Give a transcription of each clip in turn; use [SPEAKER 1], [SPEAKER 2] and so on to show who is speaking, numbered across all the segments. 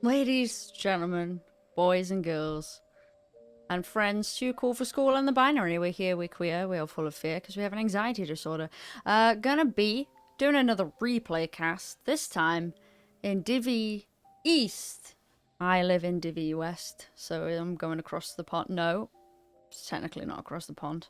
[SPEAKER 1] Ladies, gentlemen, boys and girls, and friends too cool for school and the binary. We're here, we're queer, we're all full of fear because we have an anxiety disorder. Gonna be doing another replay cast, this time in Divi East. I live in Divi West, so I'm going across the pond. No, it's technically not across the pond.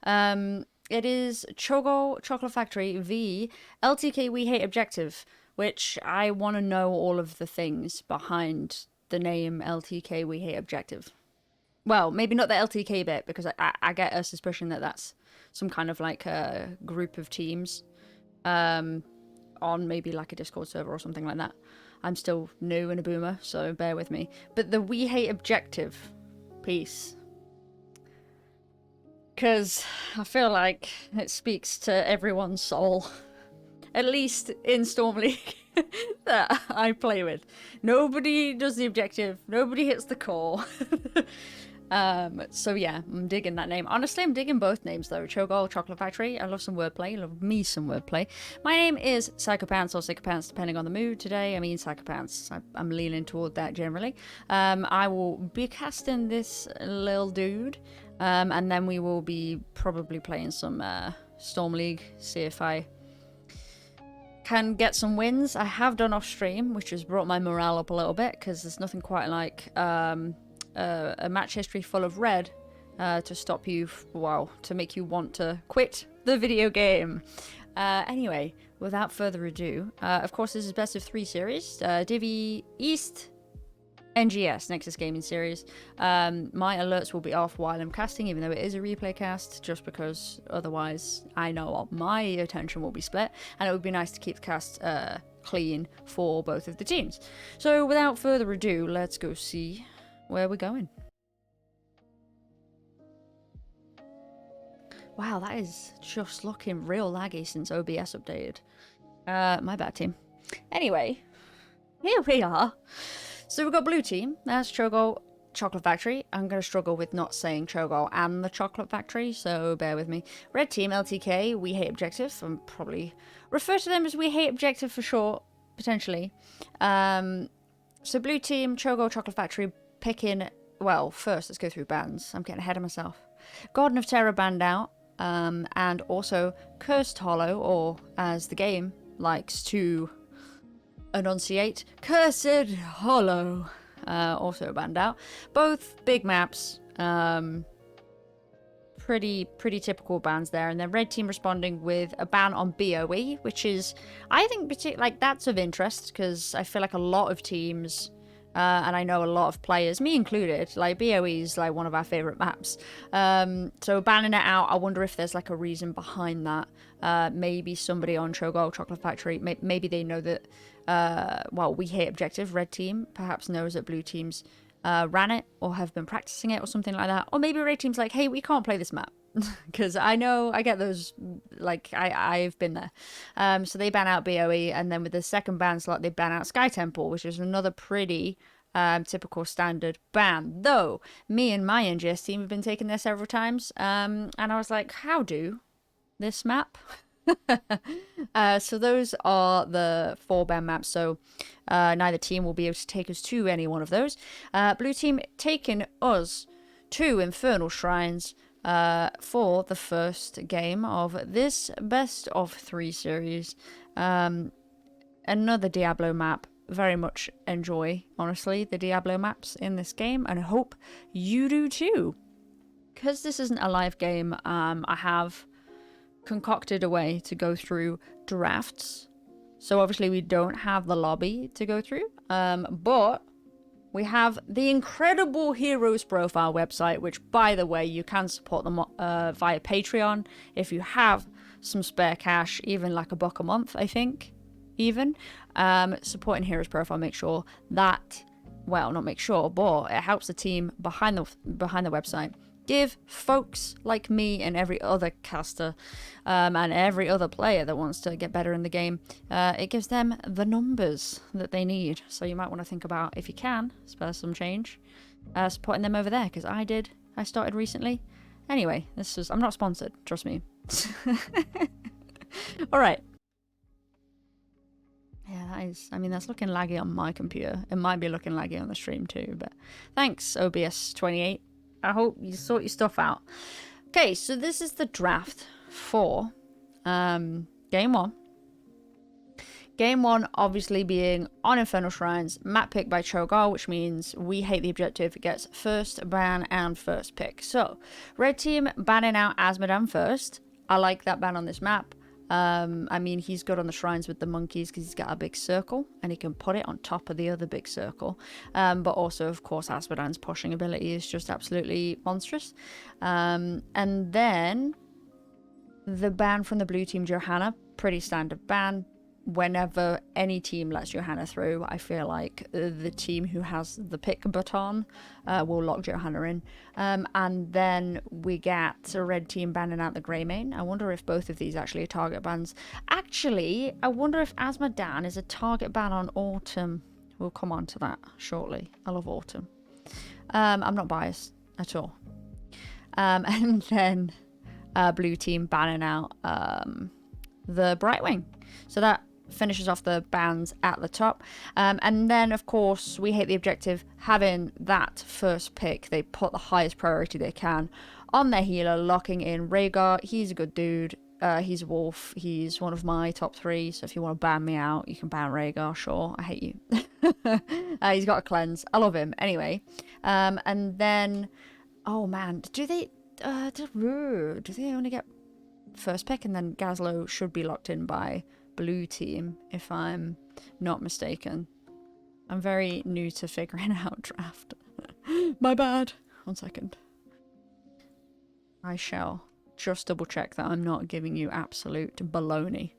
[SPEAKER 1] It is Chogall Chocolate Factory v LTK We Hate Objective, which I want to know all of the things behind the name LTK We Hate Objective. Well, maybe not the LTK bit, because I get a suspicion that that's some kind of like a group of teams on maybe like a Discord server or something like that. I'm still new and a boomer, so bear with me. But the We Hate Objective piece, because I feel like it speaks to everyone's soul, at least in Storm League that I play with. Nobody does the objective, nobody hits the core. So yeah, I'm digging that name. Honestly, I'm digging both names though. Chogall Chocolate Factory. I love some wordplay. I love me some wordplay. My name is Psychopants or Psychopants, depending on the mood today. I mean Psychopants. I'm leaning toward that generally. I will be casting this little dude, and then we will be probably playing some Storm League. See if I can get some wins. I have done off stream, which has brought my morale up a little bit, because there's nothing quite like a match history full of red to stop you, to make you want to quit the video game. Anyway, without further ado, of course this is best of 3 series, Divi East, NGS, Nexus Gaming Series. My alerts will be off while I'm casting, even though it is a replay cast, just because otherwise I know my attention will be split, and it would be nice to keep the cast clean for both of the teams. So without further ado, let's go see where we're going. Wow, that is just looking real laggy since OBS updated. My bad, team. Anyway, here we are. So we've got blue team. That's Chogall Chocolate Factory. I'm going to struggle with not saying Chogall and the Chocolate Factory, so bear with me. Red team, LTK, We Hate Objective. I'm probably refer to them as We Hate Objective for short, potentially. So blue team, Chogall Chocolate Factory, picking, well, first let's go through bands. I'm getting ahead of myself. Garden of Terror banned out, and also Cursed Hollow, or as the game likes to enunciate, Cursed Hollow, also banned out. Both big maps, pretty typical bans there. And then red team responding with a ban on BOE, which is, I think, like, that's of interest, because I feel like a lot of teams, and I know a lot of players, me included, like BOE is like one of our favorite maps. So banning it out, I wonder if there's like a reason behind that. Maybe somebody on Chogall Chocolate Factory, maybe they know that, well, We Hate Objective, red team, perhaps knows that blue teams ran it or have been practicing it or something like that. Or maybe red team's like, hey, we can't play this map. Because I know I get those, like, I've been there. So they ban out BOE, and then with the second ban slot they ban out Sky Temple, which is another pretty typical standard ban. Though me and my NGS team have been taken there several times, and I was like, how do this map? So those are the 4 ban maps, so neither team will be able to take us to any one of those. Blue team taking us to Infernal Shrines for the first game of this best of 3 series. Another Diablo map. Very much enjoy, honestly, the Diablo maps in this game, and I hope you do too. Because this isn't a live game, I have concocted a way to go through drafts. So obviously we don't have the lobby to go through, but we have the incredible Heroes Profile website, which, by the way, you can support them via Patreon if you have some spare cash, even like $1 a month, I think, even. Supporting Heroes Profile, make sure that, well, not make sure, but it helps the team behind the website give folks like me and every other caster and every other player that wants to get better in the game, it gives them the numbers that they need. So you might want to think about, if you can, spare some change, supporting them over there, because I started recently. Anyway, I'm not sponsored, trust me. Alright. Yeah, That is, I mean, that's looking laggy on my computer. It might be looking laggy on the stream too, but thanks, OBS 28. I hope you sort your stuff out. Okay, so this is the draft for game one. Game one obviously being on Infernal Shrines, map pick by Chogall, which means we hate the objective. It gets first ban and first pick. So, red team banning out Azmodan first. I like that ban on this map. I mean, he's good on the shrines with the monkeys because he's got a big circle and he can put it on top of the other big circle. But also, of course, Azmodan's pushing ability is just absolutely monstrous. And then the ban from the blue team, Johanna, pretty standard ban. Whenever any team lets Johanna through, I feel like the team who has the pick baton will lock Johanna in. And then we get a red team banning out the Greymane. I wonder if both of these actually are target bans. Actually, I wonder if Azmodan is a target ban on Autumn. We'll come on to that shortly. I love Autumn. I'm not biased at all. And then blue team banning out the Brightwing. So that finishes off the bans at the top. And then, of course, we hate the objective having that first pick. They put the highest priority they can on their healer, locking in Rhaegar. He's a good dude. He's a wolf. He's one of my top 3. So if you want to ban me out, you can ban Rhaegar. Sure, I hate you. He's got a cleanse. I love him. Anyway, and then, oh man, do they only get first pick? And then Gazlo should be locked in by blue team, if I'm not mistaken. I'm very new to figuring out draft. My bad. 1 second. I shall just double check that I'm not giving you absolute baloney.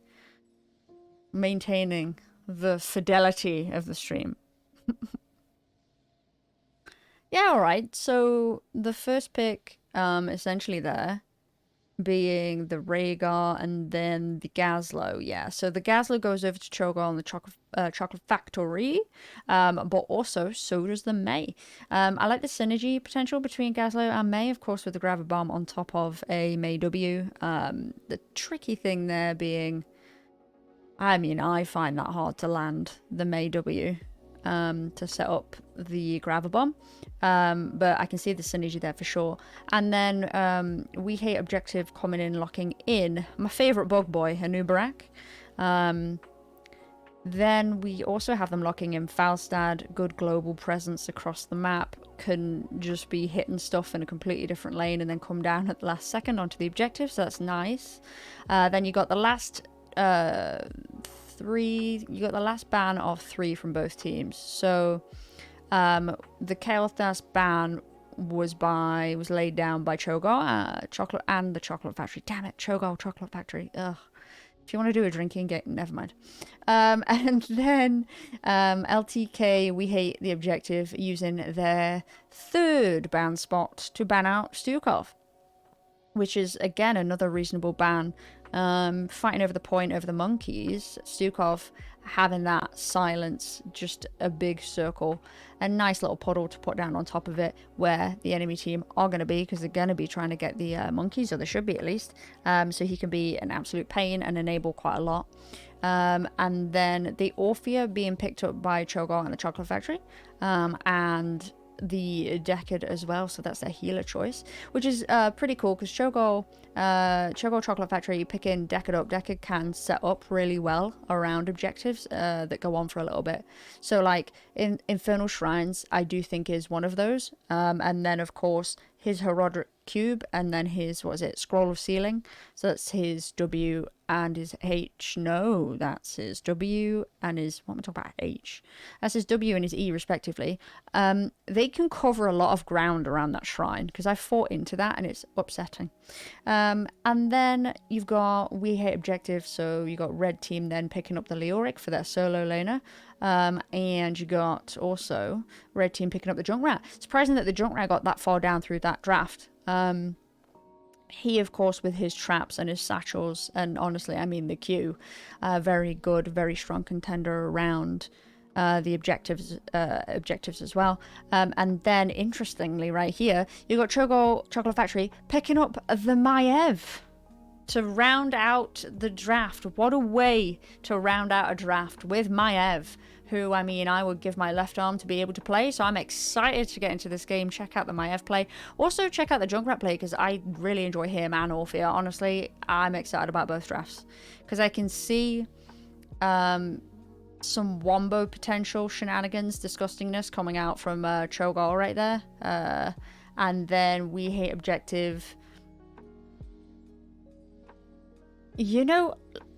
[SPEAKER 1] Maintaining the fidelity of the stream. Yeah, alright. So the first pick, essentially there, being the Rhaegar and then the Gazlo. Yeah, so the Gazlo goes over to Chogall and the Chocolate Factory, but also so does the May. I like the synergy potential between Gazlo and May, of course, with the Gravi Bomb on top of a May W. The tricky thing there being, I mean, I find that hard to land the May W to set up the Gravi Bomb. But I can see the synergy there for sure. And then we hate objective coming in, locking in my favorite bug boy, Anubarak. Then we also have them locking in Falstad, good global presence across the map, can just be hitting stuff in a completely different lane and then come down at the last second onto the objective, so that's nice. Then you got the last ban of 3 from both teams. So the Kael'thas ban was laid down by Chogall, Chocolate and the Chocolate Factory. Damn it, Chogall, Chocolate Factory. Ugh. If you want to do a drinking game, never mind. And then LTK, we hate the objective, using their 3rd ban spot to ban out Stukov, which is again another reasonable ban. Fighting over the point over the monkeys, Stukov having that silence, just a big circle, a nice little puddle to put down on top of it where the enemy team are going to be, because they're going to be trying to get the monkeys, or they should be at least, so he can be an absolute pain and enable quite a lot. And then the Orphea being picked up by Chogall and the Chocolate Factory, and the Decad as well, so that's their healer choice, which is pretty cool, because Chogall Chocolate Factory picking Decad up. Decad can set up really well around objectives that go on for a little bit. So like in Infernal Shrines, I do think is one of those, and then of course his Herodric Cube, and then his, what is it, Scroll of Sealing. So that's his W and his H. No, that's his W and his, what am I talking about, H? That's his W and his E respectively. They can cover a lot of ground around that shrine, because I fought into that and it's upsetting. And then you've got We Hate Objective, so you got red team then picking up the Leoric for their solo laner. And you got also red team picking up the Junkrat. Surprising that the Junkrat got that far down through that draft. He, of course, with his traps and his satchels, and honestly, I mean the Q, very good, very strong contender around the objectives as well. And then, interestingly, right here, you got Chogall Chocolate Factory picking up the Maiev to round out the draft. What a way to round out a draft with Maiev, who, I mean, I would give my left arm to be able to play. So I'm excited to get into this game. Check out the Maiev play. Also, check out the Junkrat play, because I really enjoy him and Orphea. Honestly, I'm excited about both drafts, because I can see some wombo potential shenanigans, disgustingness coming out from Chogall right there. And then we hit objective. You know,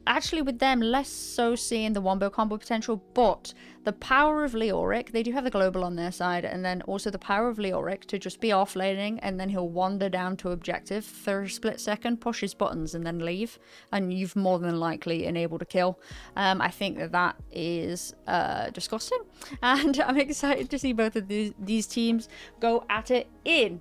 [SPEAKER 1] actually with them, less so seeing the wombo combo potential, but the power of Leoric, they do have the global on their side, and then also the power of Leoric to just be offlaning, and then he'll wander down to objective for a split second, push his buttons, and then leave, and you've more than likely enabled a kill. I think that is disgusting, and I'm excited to see both of these teams go at it in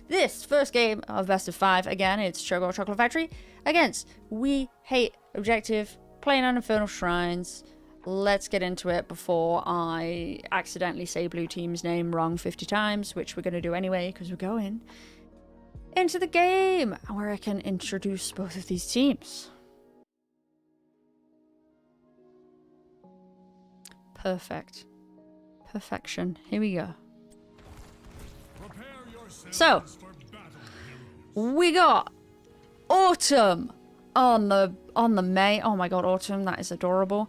[SPEAKER 1] this first game of best of 5. Again, it's Chogall Chocolate Factory against We Hate Objective, playing on Infernal Shrines. Let's get into it before I accidentally say blue team's name wrong 50 times, which we're going to do anyway, because we're going into the game where I can introduce both of these teams. Perfect. Perfection. Here we go. So, we got Autumn on the May. Oh my god, Autumn, that is adorable.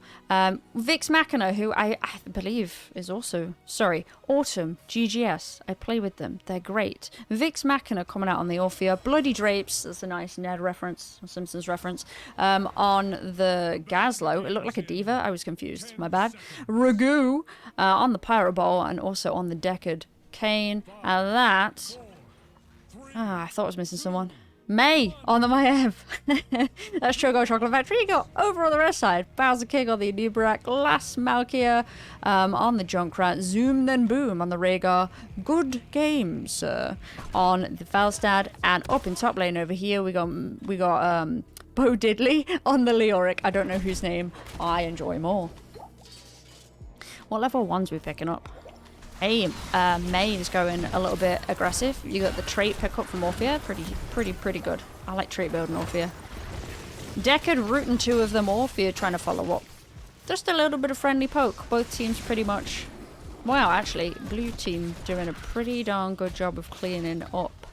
[SPEAKER 1] Vix Machina, who I believe is also, sorry, Autumn, GGS. I play with them. They're great. Vix Machina coming out on the Orphea. Bloody Drapes, that's a nice Ned reference, a Simpsons reference. On the Gazlo, it looked like a diva. I was confused. My bad. Ragu on the Pyro Ball, and also on the Deckard Kane. And that... I thought I was missing someone. May on the Maiev. That's Chogall Chocolate Factory. You got over on the rest side. Bowser King on the Anubarak. Last Malkia on the Junkrat. Zoom then Boom on the Rhaegar. Good games on the Falstad. And up in top lane over here we got Bo Diddley on the Leoric. I don't know whose name I enjoy more. What level 1's we picking up? Hey, May is going a little bit aggressive. You got the trait pickup from Orphea. Pretty good. I like trait building Orphea. Deckard rooting 2 of them. Orphea trying to follow up. Just a little bit of friendly poke. Both teams pretty much... Wow, actually, blue team doing a pretty darn good job of cleaning up.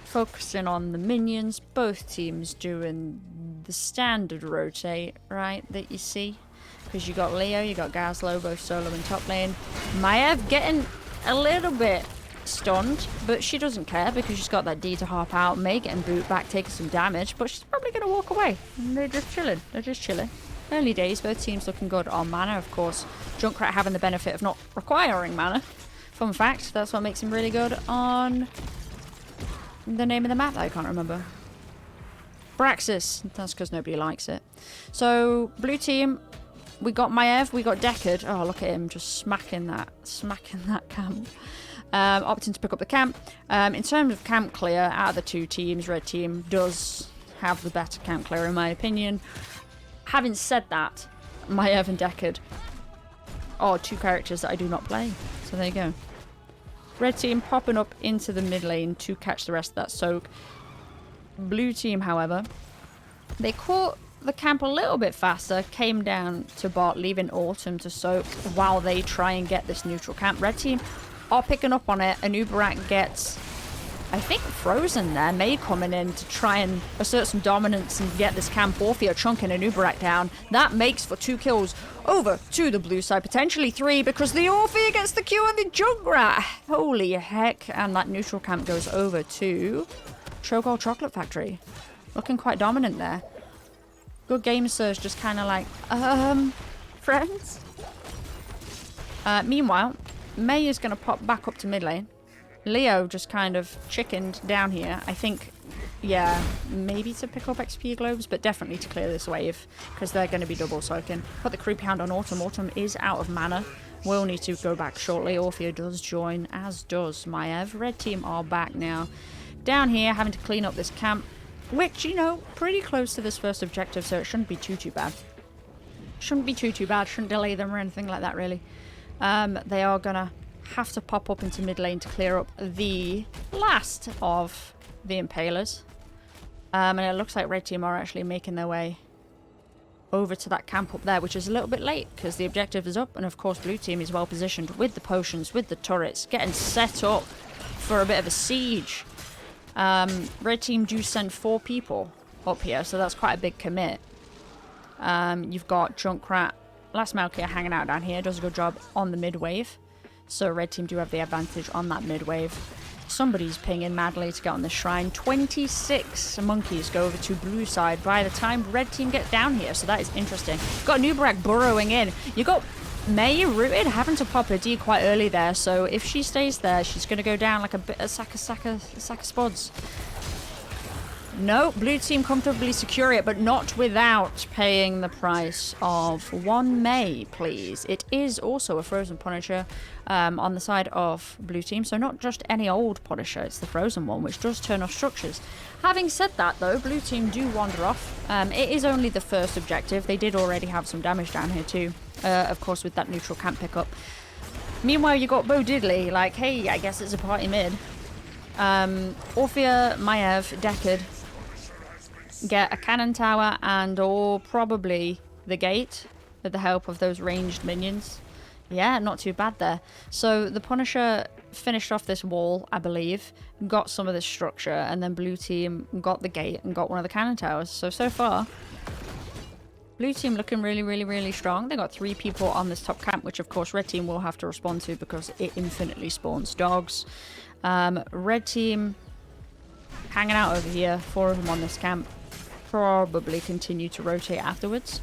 [SPEAKER 1] Focusing on the minions. Both teams doing the standard rotate, right, that you see. Because you got Leo, you got Gazlo, both solo in top lane. Maiev getting a little bit stunned, but she doesn't care because she's got that D to harp out. May getting boot back, taking some damage, but she's probably going to walk away. And they're just chilling. They're just chilling. Early days, both teams looking good on mana, of course. Junkrat having the benefit of not requiring mana. Fun fact, that's what makes him really good on the name of the map that I can't remember. Braxis. That's because nobody likes it. So, blue team... We got Maiev, we got Deckard. Oh, look at him just smacking that camp. Opting to pick up the camp. In terms of camp clear, out of the 2 teams, red team does have the better camp clear in my opinion. Having said that, Maiev and Deckard are 2 characters that I do not play. So there you go. Red team popping up into the mid lane to catch the rest of that soak. Blue team, however, they caught the camp a little bit faster, came down to bot, leaving Autumn to soak while they try and get this neutral camp. Red team are picking up on it. Anubarak gets, I think, frozen there. May coming in to try and assert some dominance and get this camp. Orphea chunking Anubarak down. That makes for 2 kills over to the blue side, potentially 3, because the Orphea gets the Q on the Junkrat. Holy heck. And that neutral camp goes over to Chogall Chocolate Factory. Looking quite dominant there. Good game, sir. Just kind of like, friends? Meanwhile, May is going to pop back up to mid lane. Leo just kind of chickened down here. I think, yeah, maybe to pick up XP globes, but definitely to clear this wave, because they're going to be double soaking. Put the creepy hand on Autumn. Autumn is out of mana. Will need to go back shortly. Orphea does join, as does Maiev. Red team are back now. Down here, having to clean up this camp. Which, you know, pretty close to this first objective, so it shouldn't be too bad. Shouldn't be too bad. Shouldn't delay them or anything like that, really. They are going to have to pop up into mid lane to clear up the last of the Impalers. And it looks like red team are actually making their way over to that camp up there, which is a little bit late because the objective is up. And of course, blue team is well positioned with the potions, with the turrets, getting set up for a bit of a siege. Red team do send 4 people up here, so that's quite a big commit. You've got Junkrat, Last Malkia hanging out down here, does a good job on the mid wave. So red team do have the advantage on that mid wave. Somebody's pinging madly to get on the shrine. 26 monkeys go over to blue side by the time red team get down here, so that is interesting. You've got Nubarak burrowing in. You got May rooted, having to pop a D quite early there, so if she stays there, she's going to go down like a sack of spods. No, blue team comfortably secure it, but not without paying the price of 1 May, please. It is also a frozen Punisher on the side of blue team, so not just any old Punisher, it's the frozen one, which does turn off structures. Having said that, though, blue team do wander off. It is only the first objective. They did already have some damage down here, too, of course, with that neutral camp pickup. Meanwhile, you got Bo Diddley, like, hey, I guess it's a party mid. Orphea, Maiev, Deckard get a cannon tower and or probably the gate with the help of those ranged minions. Yeah, not too bad there. So the Punisher finished off this wall, I believe, got some of this structure, and then blue team got the gate and got one of the cannon towers. So far, blue team looking really, really, really strong. They got 3 people on this top camp, which of course red team will have to respond to because it infinitely spawns dogs. Red team hanging out over here, 4 of them on this camp. Probably continue to rotate afterwards.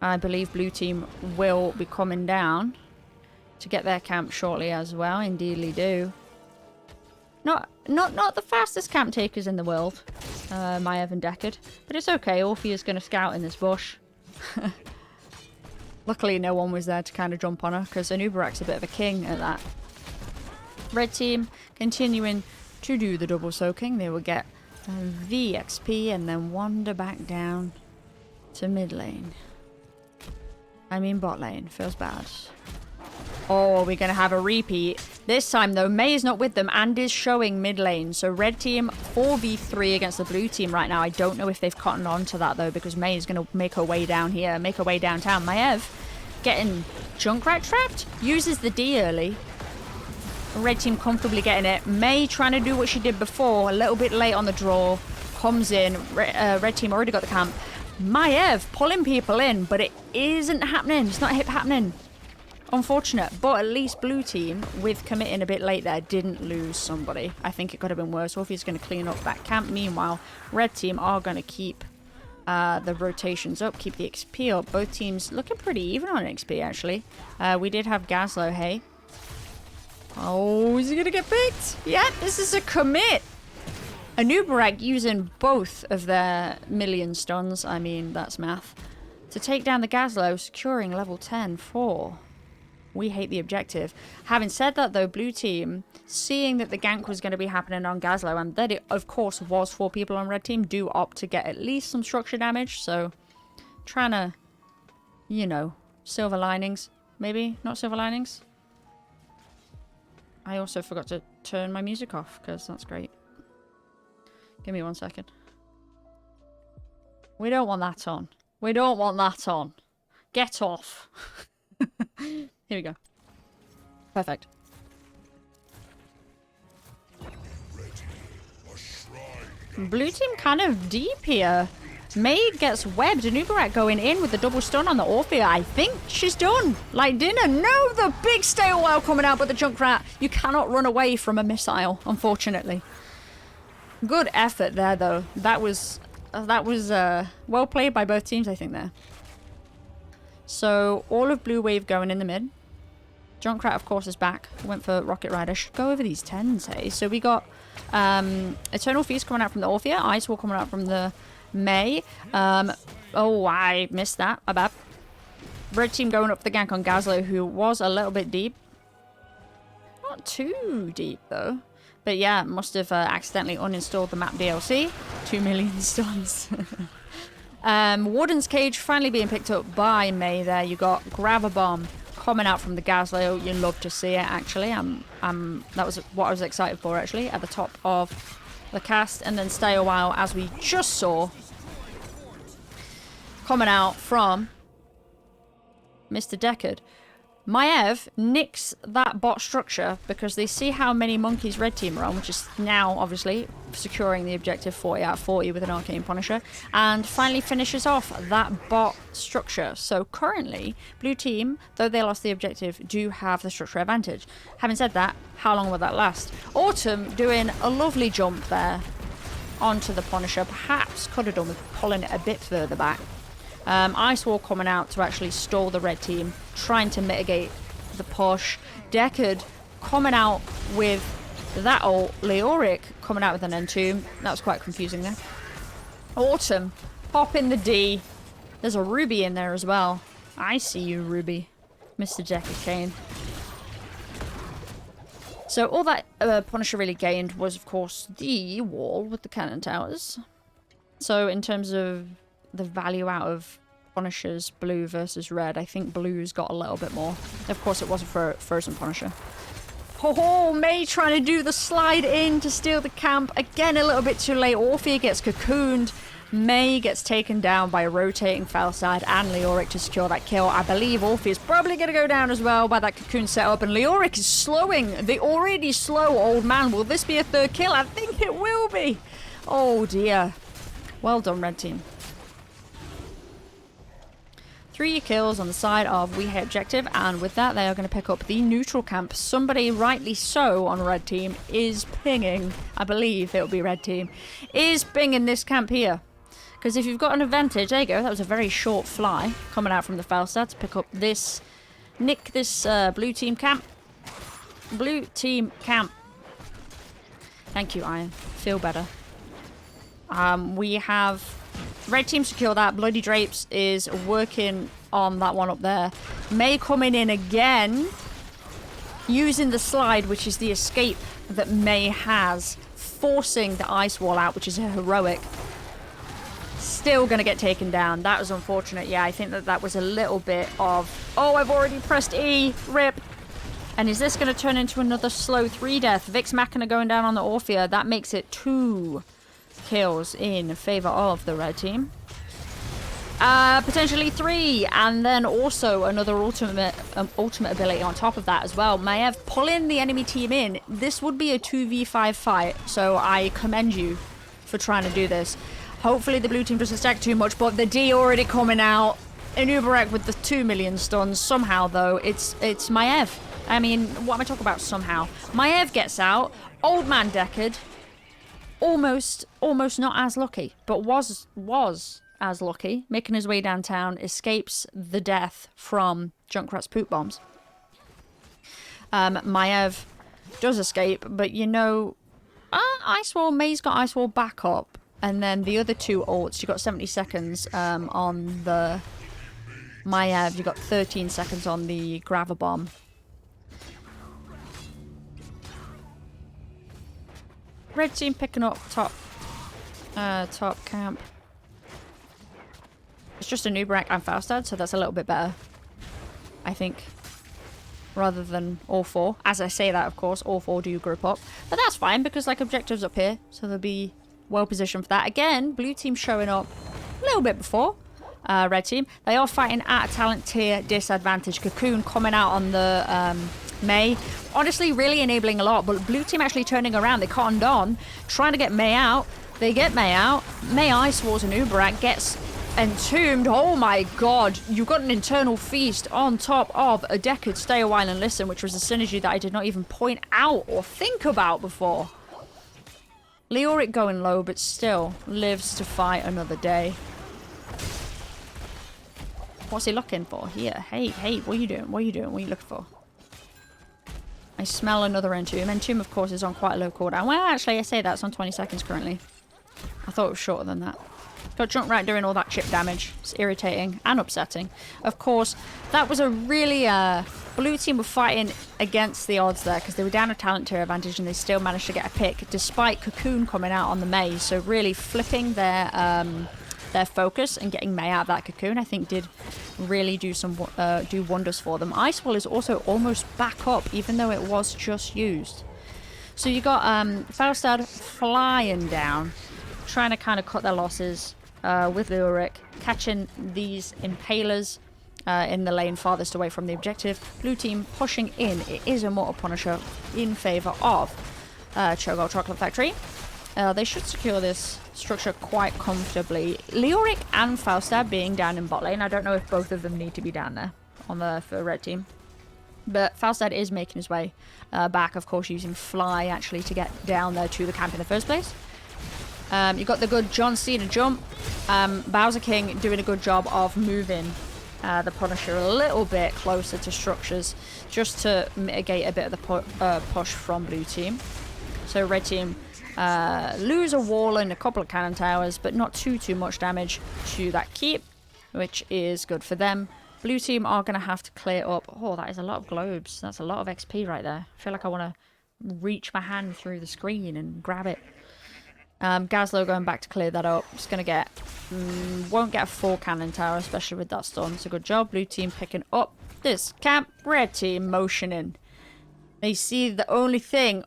[SPEAKER 1] I believe blue team will be coming down to get their camp shortly as well. Indeedly do. Not the fastest camp takers in the world, Maiev and Deckard, but it's okay. Orphea's going to scout in this bush. Luckily, no one was there to kind of jump on her because Anubarak's a bit of a king at that. Red team continuing to do the double soaking. They will get the XP and then wander back down to mid lane. I mean bot lane. Feels bad. Oh, are we going to have a repeat? This time though, May is not with them and is showing mid lane. So red team 4v3 against the blue team right now. I don't know if they've cottoned on to that though, because May is going to make her way down here, make her way downtown. Maiev getting Junkrat trapped, uses the D early. Red team comfortably getting it. May trying to do what she did before, a little bit late on the draw, comes in. Red team already got the camp. Maiev pulling people in, but it isn't happening. It's not happening. Unfortunate, but at least blue team, with committing a bit late there, didn't lose somebody. I think it could have been worse. Orphea's going to clean up that camp. Meanwhile, red team are going to keep the rotations up, keep the XP up. Both teams looking pretty even on XP, actually. We did have Gazlo, hey. Oh, is he going to get picked? Yeah, this is a commit. Anubarak using both of their million stuns, I mean, that's math, to take down the Gazlo, securing level 10 for We Hate the Objective. Having said that, though, blue team, seeing that the gank was going to be happening on Gazlo, and that it, of course, was 4 people on red team, do opt to get at least some structure damage. So, trying to, you know, silver linings. Maybe? Not silver linings? I also forgot to turn my music off, because that's great. Give me 1 second. We don't want that on. We don't want that on. Get off. Here we go. Perfect. Blue team kind of deep here. Maid gets webbed. Anubarak going in with the double stun on the Orphea. I think she's done. Like dinner. No, the big stale while coming out, but the Junkrat. You cannot run away from a missile, unfortunately. Good effort there, though. That was well played by both teams, I think, there. So, all of blue wave going in the mid. Junkrat, of course, is back. Went for Rocket Rider. Should go over these 10s, hey? So, we got Eternal Feast coming out from the Orphea. Ice Wall coming out from the May. Oh, I missed that. My bad. Red team going up the gank on Gazlo, who was a little bit deep. Not too deep, though. But yeah, must have accidentally uninstalled the map DLC. 2 million stuns. Warden's Cage finally being picked up by May there. You got Grab a Bomb coming out from the Gazlo. You love to see it, actually. That was what I was excited for, actually, at the top of the cast and then stay a while, as we just saw coming out from Mr. Deckard. Maiev nicks that bot structure because they see how many monkeys red team are on, which is now obviously securing the objective 40 out of 40 with an Arcane Punisher, and finally finishes off that bot structure. So currently, blue team, though they lost the objective, do have the structure advantage. Having said that, how long will that last? Autumn doing a lovely jump there onto the Punisher, perhaps could have done with pulling it a bit further back. Ice Wall coming out to actually stall the red team, trying to mitigate the push. Deckard coming out with that ult. Leoric coming out with an Entomb. That was quite confusing there. Autumn popping the D. There's a Ruby in there as well. I see you, Ruby. Mr. Deckard Kane. So all that Punisher really gained was, of course, the wall with the cannon towers. So in terms of the value out of Punishers, blue versus red, I think blue's got a little bit more. Of course, it wasn't for Frozen Punisher. Oh, May trying to do the slide in to steal the camp. Again, a little bit too late. Orphea gets cocooned. May gets taken down by a rotating Felside and Leoric to secure that kill. I believe Orphea's probably going to go down as well by that cocoon setup. And Leoric is slowing the already slow old man. Will this be a third kill? I think it will be. Oh, dear. Well done, red team. 3 kills on the side of We Hate Objective, and with that they are going to pick up the neutral camp. Somebody, rightly so, on red team is pinging, I believe it'll be red team, is pinging this camp here. Because if you've got an advantage, there you go, that was a very short fly coming out from the Felsad to pick up this, nick this blue team camp. Blue team camp. Thank you, Iron. Feel better. We have red team secure that. Bloody Drapes is working on that one up there. May coming in again, using the slide, which is the escape that May has, forcing the ice wall out, which is a heroic. Still going to get taken down. That was unfortunate. Yeah, I think that was a little bit of, oh, I've already pressed E. Rip. And is this going to turn into another slow 3 death? Vix Machina going down on the Orphea. That makes it 2 kills in favor of the red team. Potentially 3, and then also another ultimate ability on top of that as well. Maiev pulling the enemy team in. This would be a 2v5 fight, so I commend you for trying to do this. Hopefully the blue team doesn't stack too much, but the D already coming out. An Uberek with the 2 million stuns. Somehow though, it's Maiev. I mean, what am I talking about somehow? Maiev gets out. Old man Deckard. Almost not as lucky, but was as lucky, making his way downtown, escapes the death from Junkrat's poop bombs. Maiev does escape, but you know, Ice Wall, May's got Ice Wall back up, and then the other 2 ults, you got 70 seconds on the Maiev, you got 13 seconds on the Grava Bomb. Red team picking up top camp. It's just a Nubarak and Faustad, so that's a little bit better, I think, rather than all 4. As I say that, of course, all 4 do group up, but that's fine because like objectives up here, so they'll be well positioned for that. Again, blue team showing up a little bit before red team. They are fighting at a talent tier disadvantage. Cocoon coming out on the May. Honestly, really enabling a lot, but blue team actually turning around. They cottoned on, trying to get May out. They get May out. May Ice Walls and Uberak gets entombed. Oh my god, you got an internal feast on top of a Deckard Stay a While and Listen, which was a synergy that I did not even point out or think about before. Leoric going low, but still lives to fight another day. What's he looking for here? Hey, what are you doing? What are you doing? What are you looking for? I smell another Entomb. Entomb, of course, is on quite a low cooldown. Well, actually, I say that. It's on 20 seconds currently. I thought it was shorter than that. Got Junkrat doing all that chip damage. It's irritating and upsetting. Of course, that was a really... blue team were fighting against the odds there because they were down a talent tier advantage and they still managed to get a pick despite Cocoon coming out on the May. So really flipping their focus and getting May out of that Cocoon, I think, did really do wonders for them. Ice Wall is also almost back up, even though it was just used. So you got Faustad flying down, trying to kind of cut their losses with Leoric, catching these Impalers in the lane farthest away from the objective. Blue team pushing in. It is a Mortal Punisher in favor of Chogall Chocolate Factory. They should secure this structure quite comfortably. Leoric and Faustad being down in bot lane. I don't know if both of them need to be down there on the for red team. But Faustad is making his way back, of course, using Fly actually to get down there to the camp in the first place. You've got the good John Cena jump. Bowser King doing a good job of moving the Punisher a little bit closer to structures just to mitigate a bit of the push from blue team. So red team lose a wall and a couple of cannon towers, but not too much damage to that keep, which is good for them. Blue team are going to have to clear up. Oh, that is a lot of globes. That's a lot of XP right there. I feel like I want to reach my hand through the screen and grab it. Gazlo going back to clear that up. Just going to get... won't get a full cannon tower, especially with that stun. So good job. Blue team picking up this camp. Red team motioning. They see the only thing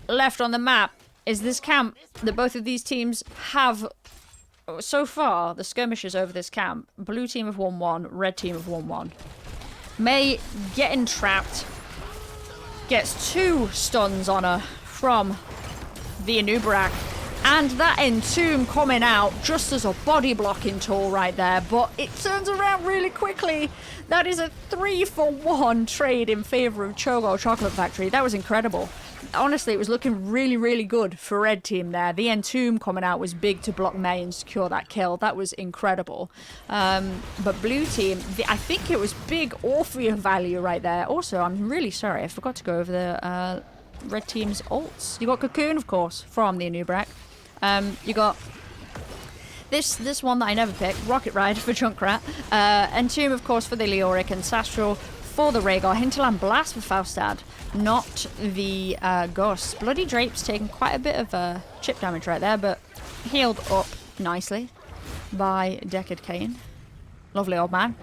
[SPEAKER 1] left on the map is this camp that both of these teams have... So far, the skirmishes over this camp, blue team have won 1, red team have won 1. May getting trapped, gets 2 stuns on her from the Anubarak, and that Entomb coming out just as a body blocking tool right there, but it turns around really quickly. That is a 3-for-1 trade in favor of Chogall Chocolate Factory. That was incredible. Honestly, it was looking really good for red team there. The Entomb coming out was big to block May and secure that kill. That was incredible. But blue team, I think it was big Orphea value right there. Also, I'm really sorry, I forgot to go over the red team's ults. You got Cocoon, of course, from the Anubarak. You got this one that I never picked, Rocket Ride for Junkrat. Entomb, of course, for the Leoric, and Sastral for the Rhaegar. Hinterland Blast for Faustad, not the Ghost. Bloody Drape's taking quite a bit of chip damage right there, but healed up nicely by Deckard Cain. Lovely old man.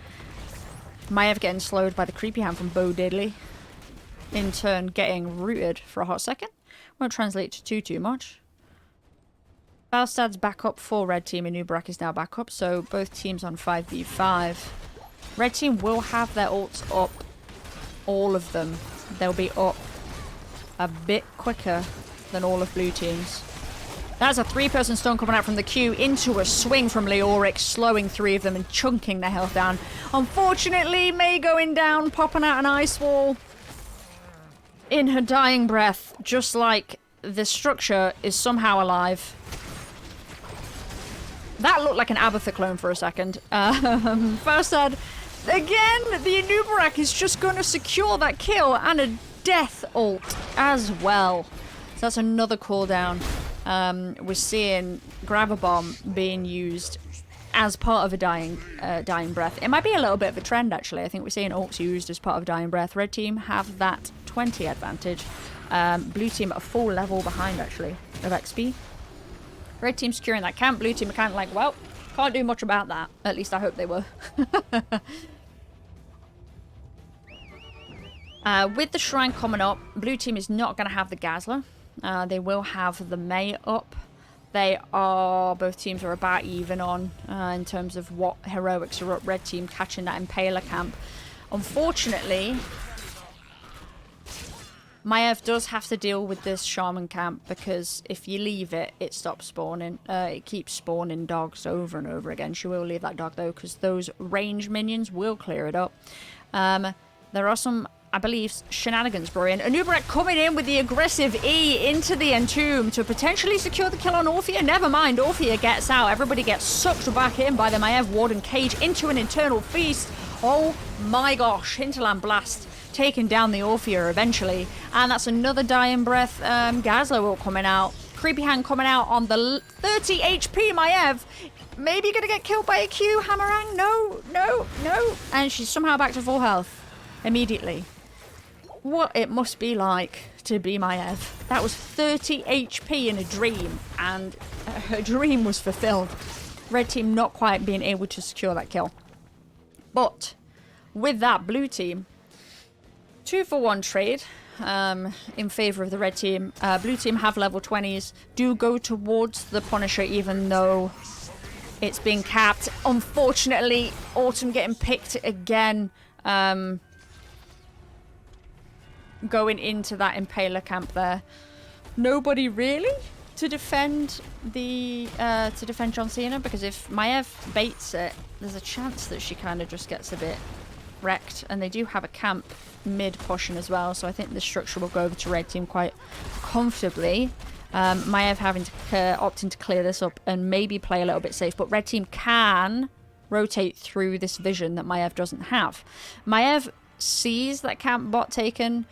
[SPEAKER 1] Maiev getting slowed by the Creepy Hand from Bo Diddley. In turn, getting rooted for a hot second. Won't translate to too much. Faustad's back up for red team, and Anubarak is now back up, so both teams on 5v5. Red team will have their ults up, all of them. They'll be up a bit quicker than all of blue teams. That's a 3-person stun coming out from the queue into a swing from Leoric, slowing 3 of them and chunking their health down. Unfortunately, May going down, popping out an ice wall in her dying breath, just like the structure is somehow alive. That looked like an Abatha clone for a second. Faustad, again, the Anubarak is just going to secure that kill and a death ult as well. So that's another cooldown. We're seeing Grab a Bomb being used as part of a dying breath. It might be a little bit of a trend, actually. I think we're seeing ults used as part of dying breath. Red team have that 20 advantage. Blue team at a full level behind, actually, of XP. Red team securing that camp. Blue team are kind of like, well, can't do much about that. At least I hope they were. With the Shrine coming up, blue team is not going to have the Gazla. They will have the May up. Both teams are about even on in terms of what heroics are up. Red team catching that Impaler camp. Unfortunately, Maiev does have to deal with this Shaman camp, because if you leave it, it stops spawning. It keeps spawning dogs over and over again. She will leave that dog, though, because those range minions will clear it up. There are some, I believe, shenanigans brewing. Anubarak coming in with the aggressive E into the Entomb to potentially secure the kill on Orphea. Never mind, Orphea gets out. Everybody gets sucked back in by the Maiev Warden Cage into an Internal Feast. Oh my gosh, Hinterland Blast taking down the Orphea eventually. And that's another dying breath. Gazlo will coming out. Creepy Hand coming out on the 30 HP Maiev. Maybe gonna get killed by a Q. Hammerang. No. And she's somehow back to full health immediately. What it must be like to be Maiev. That was 30 HP in a dream, and her dream was fulfilled. Red team not quite being able to secure that kill. But with that, blue team, 2-for-1 trade. in favor of the red team. Blue team have level 20s. Do go towards the Punisher even though it's being capped. Unfortunately, Autumn getting picked again. Going into that Impaler camp there. Nobody really to defend the John Cena, because if Maev baits it, there's a chance that she kind of just gets a bit wrecked, and they do have a camp mid pushing as well, so I think the structure will go over to red team quite comfortably. Maev having to opting to clear this up and maybe play a little bit safe, but red team can rotate through this vision that Maev doesn't have. Maev sees that camp bot taken.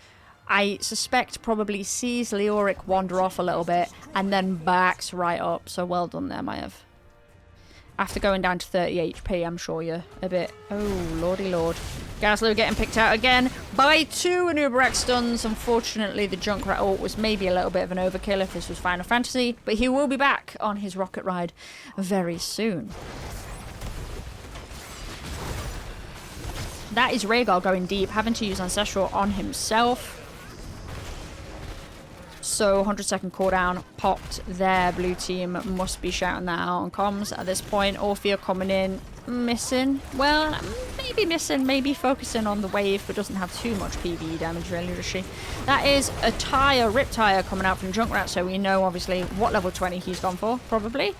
[SPEAKER 1] I suspect probably sees Leoric wander off a little bit and then backs right up. So well done there, Maev. After going down to 30 HP, I'm sure you're a bit... Oh, lordy lord. Gazlo getting picked out again by 2 Anubarak stuns. Unfortunately, the Junkrat ult was maybe a little bit of an overkill if this was Final Fantasy. But he will be back on his rocket ride very soon. That is Rhaegar going deep, having to use Ancestral on himself. So 100-second cooldown popped there. Blue team must be shouting that out on comms at this point. Orphea coming in, missing. Well, maybe missing, maybe focusing on the wave, but doesn't have too much PvE damage really, does she? That is a tire, rip tire coming out from Junkrat, so we know obviously what level 20 he's gone for, probably.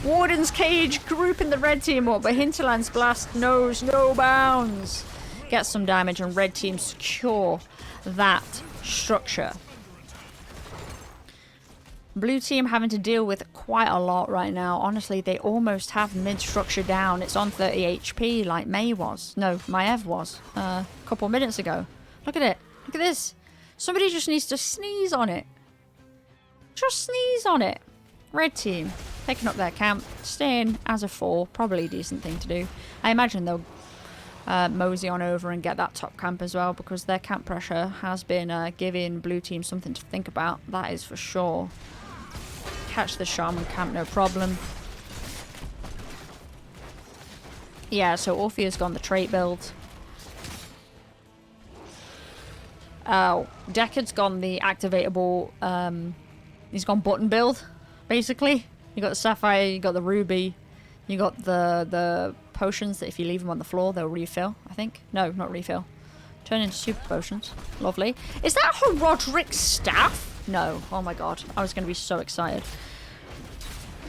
[SPEAKER 1] Warden's Cage grouping the red team up, but Hinterland's Blast knows no bounds. Gets some damage and red team secure that structure. Blue team having to deal with quite a lot right now. Honestly, they almost have mid-structure down. It's on 30 HP like May was. No, Maev was a couple minutes ago. Look at it. Look at this. Somebody just needs to sneeze on it. Just sneeze on it. Red team picking up their camp, staying as a 4. Probably a decent thing to do. I imagine they'll mosey on over and get that top camp as well, because their camp pressure has been giving blue team something to think about. That is for sure. Catch the Shaman camp, no problem. Yeah, so Orphea's gone the trait build. Deckard's gone the activatable, he's gone button build, basically. You got the Sapphire, you got the Ruby, you got the potions that if you leave them on the floor, they'll refill, I think. No, not refill. Turn into super potions. Lovely. Is that Horodric's staff? No. Oh my god. I was going to be so excited.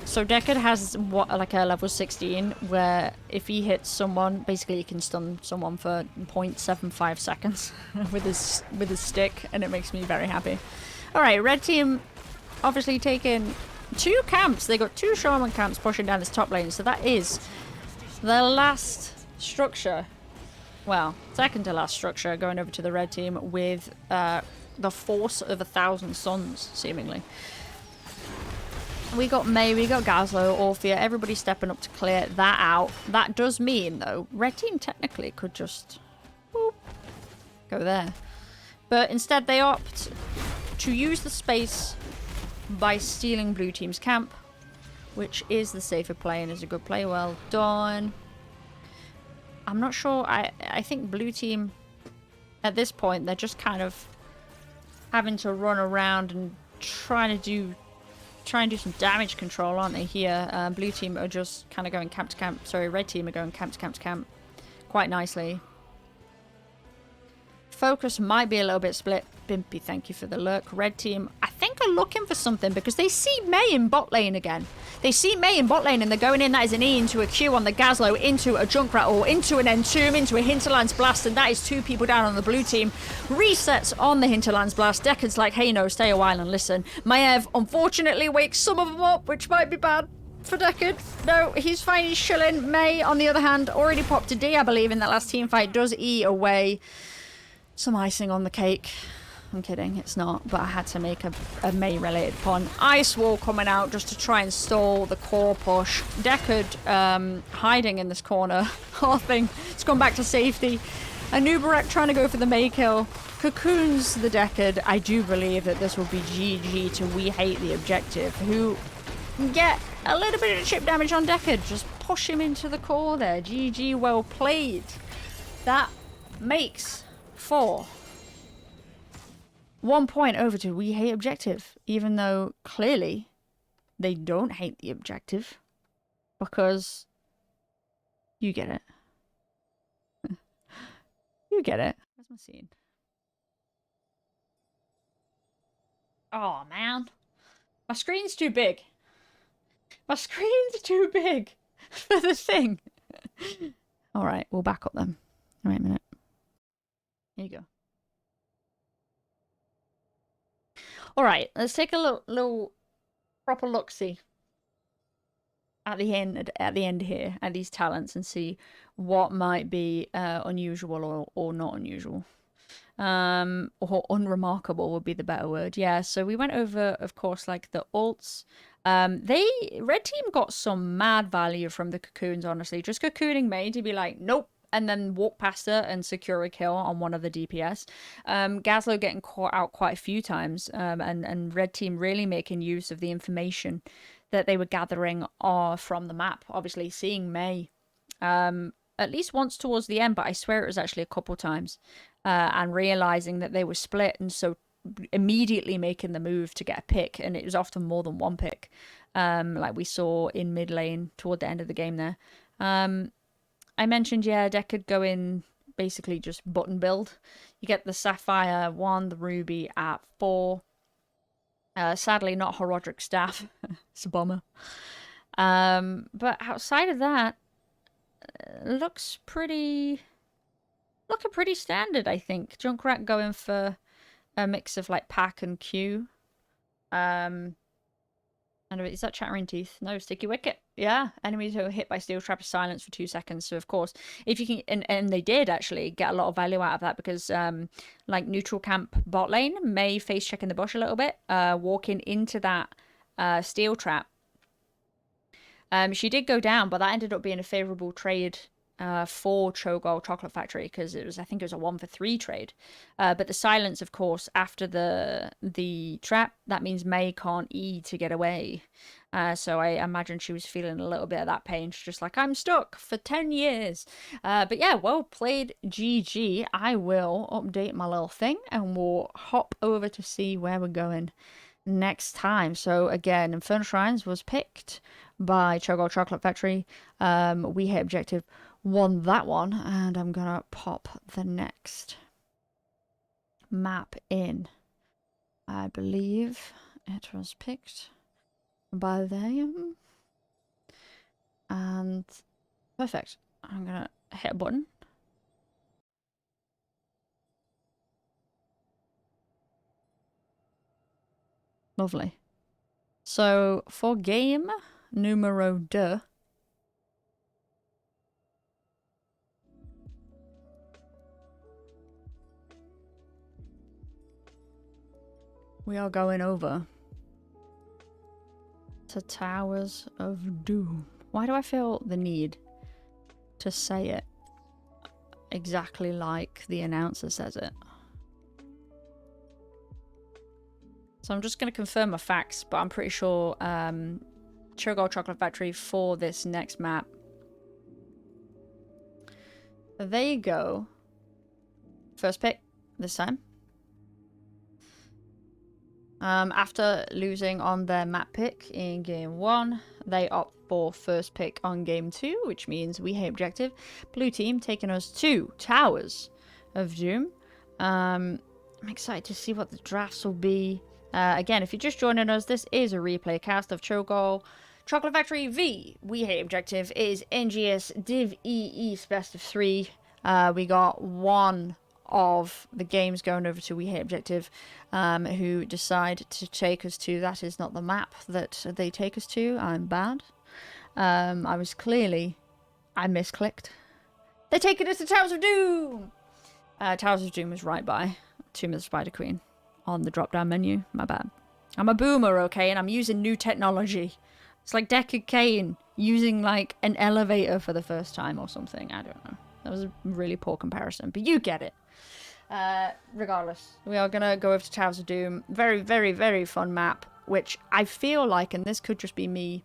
[SPEAKER 1] So Deckard has what, like a level 16 where if he hits someone, basically he can stun someone for 0.75 seconds with his stick, and it makes me very happy. Alright, red team obviously taking 2 camps. They got 2 Shaman camps pushing down this top lane, so that is the last structure. Well, second to last structure going over to the red team with the force of 1,000 suns, seemingly. We got May, we got Gazlo, Orphea, everybody stepping up to clear that out. That does mean, though, red team technically could just whoop, go there. But instead they opt to use the space by stealing blue team's camp, which is the safer play and is a good play. Well done. I'm not sure. I think blue team, at this point, they're just kind of having to run around and try and do some damage control, aren't they, here? Blue team are just kind of going camp to camp. Sorry, red team are going camp to camp to camp quite nicely. Focus might be a little bit split. Bimpy, thank you for the lurk. Red team, I think, are looking for something because they see May in bot lane again. They see May in bot lane and they're going in. That is an E into a Q on the Gazlo, into a Junkrat or into an Entomb, into a Hinterlands Blast, and that is 2 people down on the blue team. Resets on the Hinterlands Blast. Deckard's like, hey, no, stay a while and listen. Maev, unfortunately, wakes some of them up, which might be bad for Deckard. No, he's fine, he's chilling. May, on the other hand, already popped a D, I believe, in that last team fight. Does E away. Some icing on the cake. I'm kidding, it's not, but I had to make a May-related pun. Ice Wall coming out just to try and stall the core push. Deckard hiding in this corner. Halfing, it's gone back to safety. Anubarak trying to go for the May kill. Cocoons the Deckard. I do believe that this will be GG to We Hate the Objective, who get a little bit of chip damage on Deckard. Just push him into the core there. GG, well played. That makes for 1 point over to We Hate Objective, even though clearly they don't hate the objective, because you get it. You get it. Where's my scene? Oh, man. My screen's too big. My screen's too big for the thing. Alright, we'll back up then. Wait a minute. Here you go. Alright, let's take a little proper look-see at the end here, at these talents, and see what might be unusual or not unusual. Or unremarkable would be the better word. Yeah, so we went over, of course, like the ults. Red team got some mad value from the cocoons, honestly. Just cocooning Mei to be like, nope, and then walk past her and secure a kill on one of the DPS. Gazlo getting caught out quite a few times, and Red team really making use of the information that they were gathering from the map. Obviously, seeing Mei at least once towards the end, but I swear it was actually a couple times, and realizing that they were split, and so immediately making the move to get a pick, and it was often more than one pick, like we saw in mid lane toward the end of the game there. I mentioned, yeah, deck could go in basically just button build. You get the Sapphire 1, the Ruby at 4. Sadly, not Horodric Staff. It's a bummer. But outside of that, looking pretty standard, I think. Junkrat going for a mix of like pack and Q. And is that Chattering Teeth? No, Sticky Wicket. Yeah, enemies who are hit by Steel Trap are silenced for 2 seconds. So of course, if you can, and they did actually get a lot of value out of that, because like neutral camp bot lane may face check in the bush a little bit, walking into that Steel Trap. She did go down, but that ended up being a favorable trade for Chogall Chocolate Factory, because I think it was a 1 for 3 trade. But the silence, of course, after the trap, that means Mei can't E to get away. So I imagine she was feeling a little bit of that pain. She's just like, I'm stuck for 10 years. But yeah, well played, GG. I will update my little thing, and we'll hop over to see where we're going next time. So again, Infernal Shrines was picked by Chogall Chocolate Factory. We Hit Objective won that one, and I'm gonna pop the next map in. I believe it was picked by them, and perfect. I'm gonna hit a button. Lovely. So for game numero 2, we are going over to Towers of Doom. Why do I feel the need to say it exactly like the announcer says it? So I'm just going to confirm my facts, but I'm pretty sure Chogall Chocolate Factory for this next map. There you go. First pick this time. After losing on their map pick in game 1, they opt for first pick on game 2, which means We Hate Objective. Blue team taking us to Towers of Doom. I'm excited to see what the drafts will be. Again, if you're just joining us, this is a replay cast of Chogall Chocolate Factory v We Hate Objective. It is NGS Div E East best of 3. We got one of the games going over to We Hate Objective, who decide to take us to, that is not the map that they take us to. I'm bad. I misclicked. They're taking us to Towers of Doom! Towers of Doom is right by Tomb of the Spider Queen on the drop down menu. My bad. I'm a boomer, okay, and I'm using new technology. It's like Deckard Cain using like an elevator for the first time or something. I don't know. That was a really poor comparison, but you get it. Regardless, we are gonna go over to Towers of Doom. Very, very, very fun map, which I feel like, and this could just be me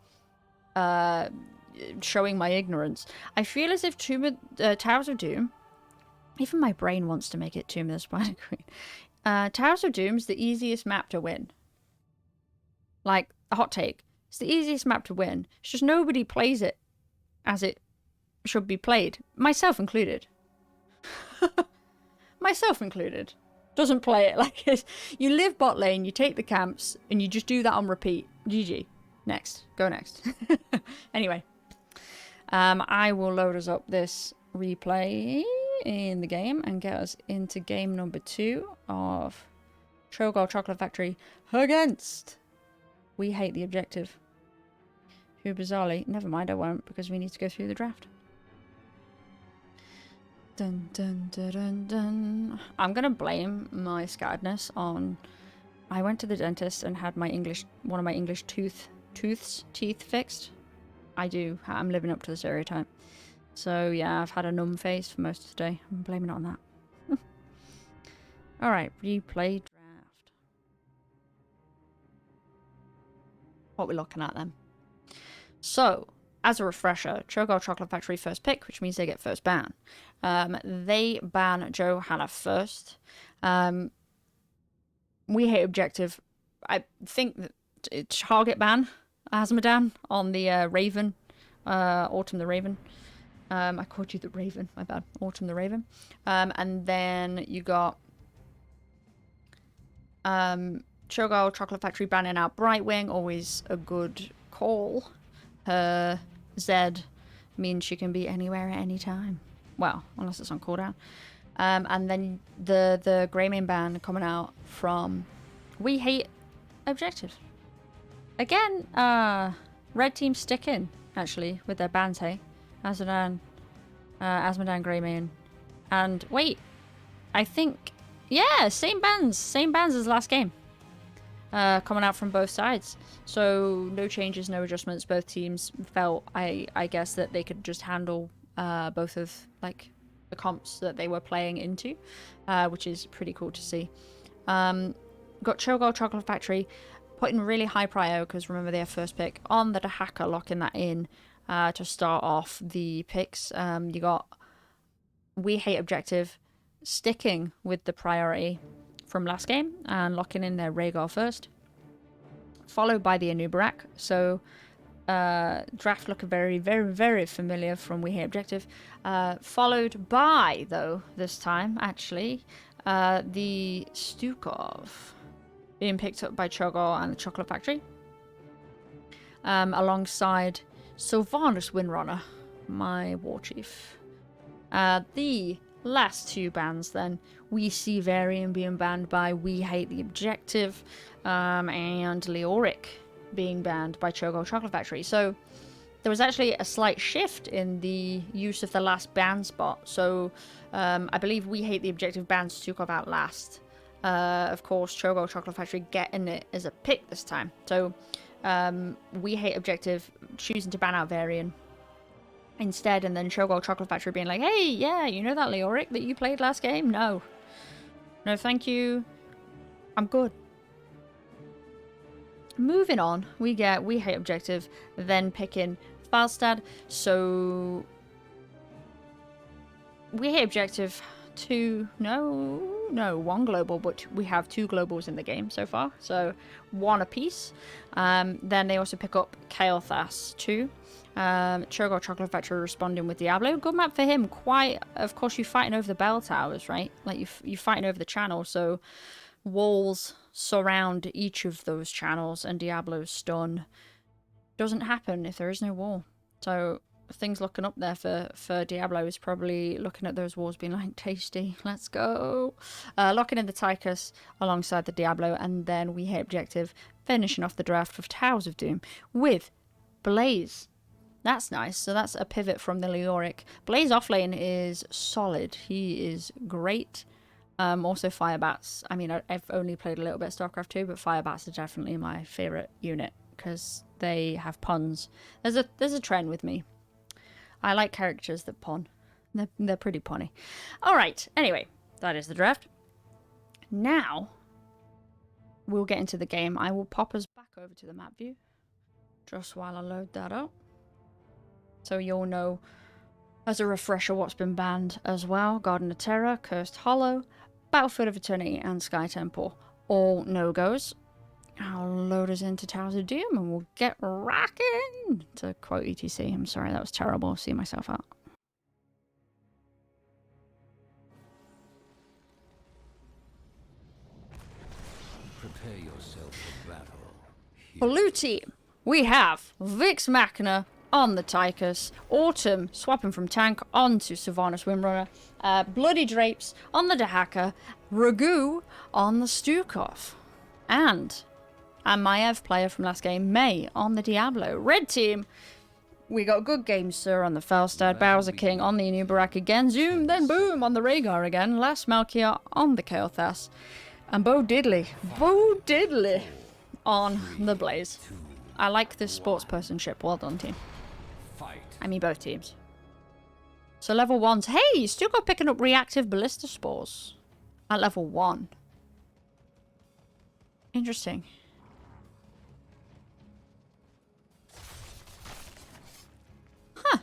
[SPEAKER 1] showing my ignorance, I feel as if Towers of Doom, even my brain wants to make it Tomb of the Spider Queen. Towers of Doom's the easiest map to win. Like, a hot take. It's the easiest map to win. It's just nobody plays it as it should be played. Myself included. Myself included. Doesn't play it like it. You live bot lane, you take the camps, and you just do that on repeat. GG. Next. Go next. Anyway. I will load us up this replay in the game and get us into game number 2 of Chogall Chocolate Factory against We Hate the Objective. Who bizarrely, never mind, I won't, because we need to go through the draft. Dun dun dun dun dun. I'm gonna blame my scaredness on. I went to the dentist and had my one of my English teeth fixed. I'm living up to the stereotype. So yeah, I've had a numb face for most of the day. I'm blaming it on that. Alright, replay draft. What we're looking at then. So, as a refresher, Chogall Chocolate Factory first pick, which means they get first ban. They ban Johanna first. We Hate Objective. I think that it's target ban Asmodan on the Raven. Autumn the Raven. I called you the Raven, my bad. Autumn the Raven. And then you got Chogall Chocolate Factory banning out Brightwing, always a good call. Her Zed means she can be anywhere at any time. Well, unless it's on cooldown. And then the Greymane ban coming out from We Hate Objective. Again, red team sticking, actually, with their bans, hey? Asmodan, Greymane. And wait, I think, yeah, same bans as last game. Coming out from both sides. So no changes, no adjustments. Both teams felt, I guess, that they could just handle both of like the comps that they were playing into, which is pretty cool to see. Got Chogall Chocolate Factory putting really high prio, because remember their first pick on the Dahaka, locking that in to start off the picks. You got We Hate Objective sticking with the priority from last game and locking in their Rhaegar first, followed by the Anubarak. So draft looking very, very, very familiar from We Hate Objective, followed by, though this time actually, the Stukov being picked up by Chogall and the Chocolate Factory, alongside Sylvanas Windrunner, my war chief. The last two bans then, we see Varian being banned by We Hate the Objective, and Leoric being banned by Chogall Chocolate Factory. So there was actually a slight shift in the use of the last ban spot. So I believe We Hate the Objective bans Stukov out last. Of course, Chogall Chocolate Factory getting it as a pick this time. So We Hate Objective choosing to ban out Varian instead, and then Chogall Chocolate Factory being like, hey, yeah, you know that Leoric that you played last game? No, thank you, I'm good. Moving on, we get We Hate Objective then picking Falstad. So We Hate Objective one global, but we have 2 globals in the game so far, so 1 apiece. Then they also pick up Kael'thas too. Chogall Chocolate Factory responding with Diablo. Good map for him. Quite, of course, you're fighting over the bell towers, right? Like you're fighting over the channel, so walls surround each of those channels, and Diablo's stun doesn't happen if there is no wall. So things looking up there for Diablo is probably looking at those walls being like, tasty, let's go. Locking in the Tychus alongside the Diablo, and then We Hate Objective finishing off the draft with Towers of Doom with Blaze. That's nice. So that's a pivot from the Leoric. Blaze offlane is solid. He is great. Also Firebats. I mean, I've only played a little bit of StarCraft 2, but Firebats are definitely my favourite unit because they have puns. There's a trend with me. I like characters that pun. They're pretty punny. Alright, anyway, that is the draft. Now, we'll get into the game. I will pop us back over to the map view, just while I load that up. So you'll know, as a refresher, what's been banned as well. Garden of Terror, Cursed Hollow, Battlefield of Eternity and Sky Temple. All no-goes. I'll load us into Towers of Doom and we'll get rocking! To quote ETC. I'm sorry, that was terrible. I'll see myself out.
[SPEAKER 2] Prepare yourself for battle.
[SPEAKER 1] Blue team, we have Vix Machina on the Tychus, Autumn swapping from tank onto Sylvanas Windrunner, Bloody Drapes on the Dahaka, Ragu on the Stukov, and a Maiev player from last game, May, on the Diablo. Red team, we got Good Games Sir on the Felstad, Bowser King on the Anubarak again, Zoom, then Boom on the Rhaegar again, Last Malkia on the Kael'thas, and Bo Diddley on the Blaze. I like this sportspersonship. Well done, team. I mean, both teams. So level 1's... Hey, still got picking up reactive ballista spores at level 1. Interesting. Huh.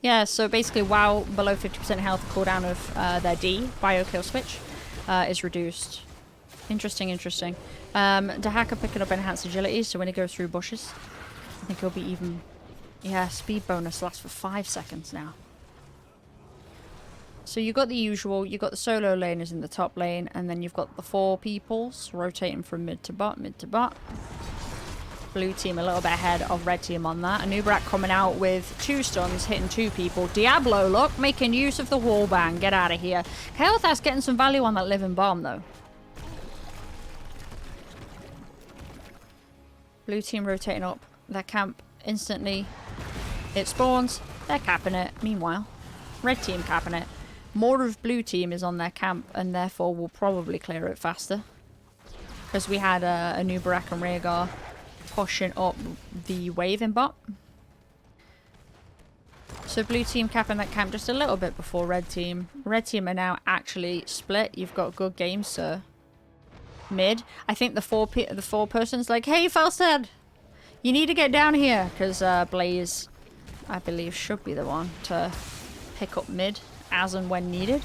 [SPEAKER 1] Yeah, so basically while below 50% health, cooldown of their D, bio kill switch, is reduced. Interesting, interesting. Dahaka picking up enhanced agility, so when he goes through bushes, I think he'll be even... Yeah, speed bonus lasts for 5 seconds now. So you got the usual, you got the solo laners in the top lane, and then you've got the 4 peoples rotating from mid to bot, mid to bot. Blue team a little bit ahead of red team on that. Anubarak coming out with 2 stuns, hitting 2 people. Diablo, look, making use of the wallbang. Get out of here. Kael'thas getting some value on that living bomb, though. Blue team rotating up their camp instantly. It spawns. They're capping it. Meanwhile, red team capping it. More of blue team is on their camp and therefore will probably clear it faster. Because we had a Anubarak and Rhaegar pushing up the wave in bot. So blue team capping that camp just a little bit before red team. Red team are now actually split. You've got Good Games Sir mid. I think the four person's like, hey Felstead, you need to get down here, because Blaze, I believe, should be the one to pick up mid as and when needed.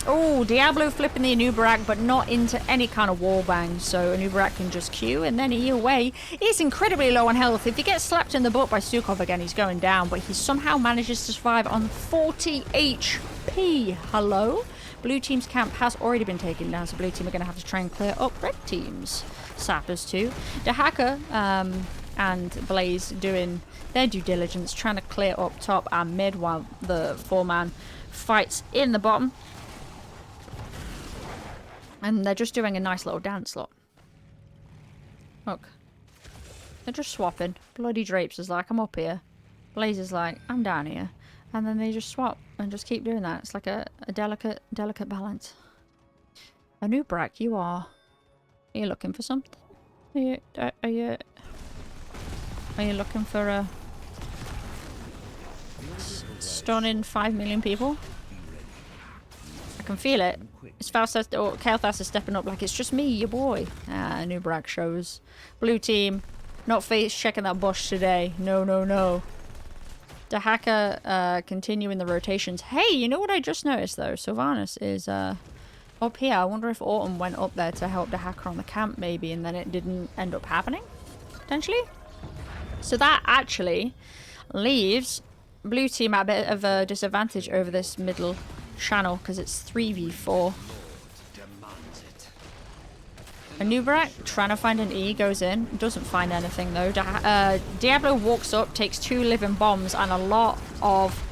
[SPEAKER 1] Oh, Diablo flipping the Anubarak, but not into any kind of wallbang, so Anubarak can just Q and then E away. He's incredibly low on health. If he gets slapped in the butt by Stukov again, he's going down, but he somehow manages to survive on 40 HP. Hello? Blue team's camp has already been taken down, so blue team are going to have to try and clear up red team's sappers too. Dahaka and Blaze doing their due diligence, trying to clear up top and mid while the 4-man fights in the bottom. And they're just doing a nice little dance lot. Look. They're just swapping. Bloody Drapes is like, I'm up here. Blaze is like, I'm down here. And then they just swap and just keep doing that. It's like a delicate balance. Anubarak, are you looking for something? Are you looking for a stunning 5 million people? I can feel it. It's Falstad or Kael'thas is stepping up like it's just me, your boy. Anubarak shows. Blue team, not face checking that bush today. No, no, no. Dahaka continuing the rotations. Hey, you know what I just noticed though? Sylvanas is up here. I wonder if Autumn went up there to help Dahaka on the camp maybe, and then it didn't end up happening, potentially. So that actually leaves blue team at a bit of a disadvantage over this middle channel because it's 3v4. Anubarak trying to find an E, goes in, doesn't find anything though. Diablo walks up, takes 2 living bombs, and a lot of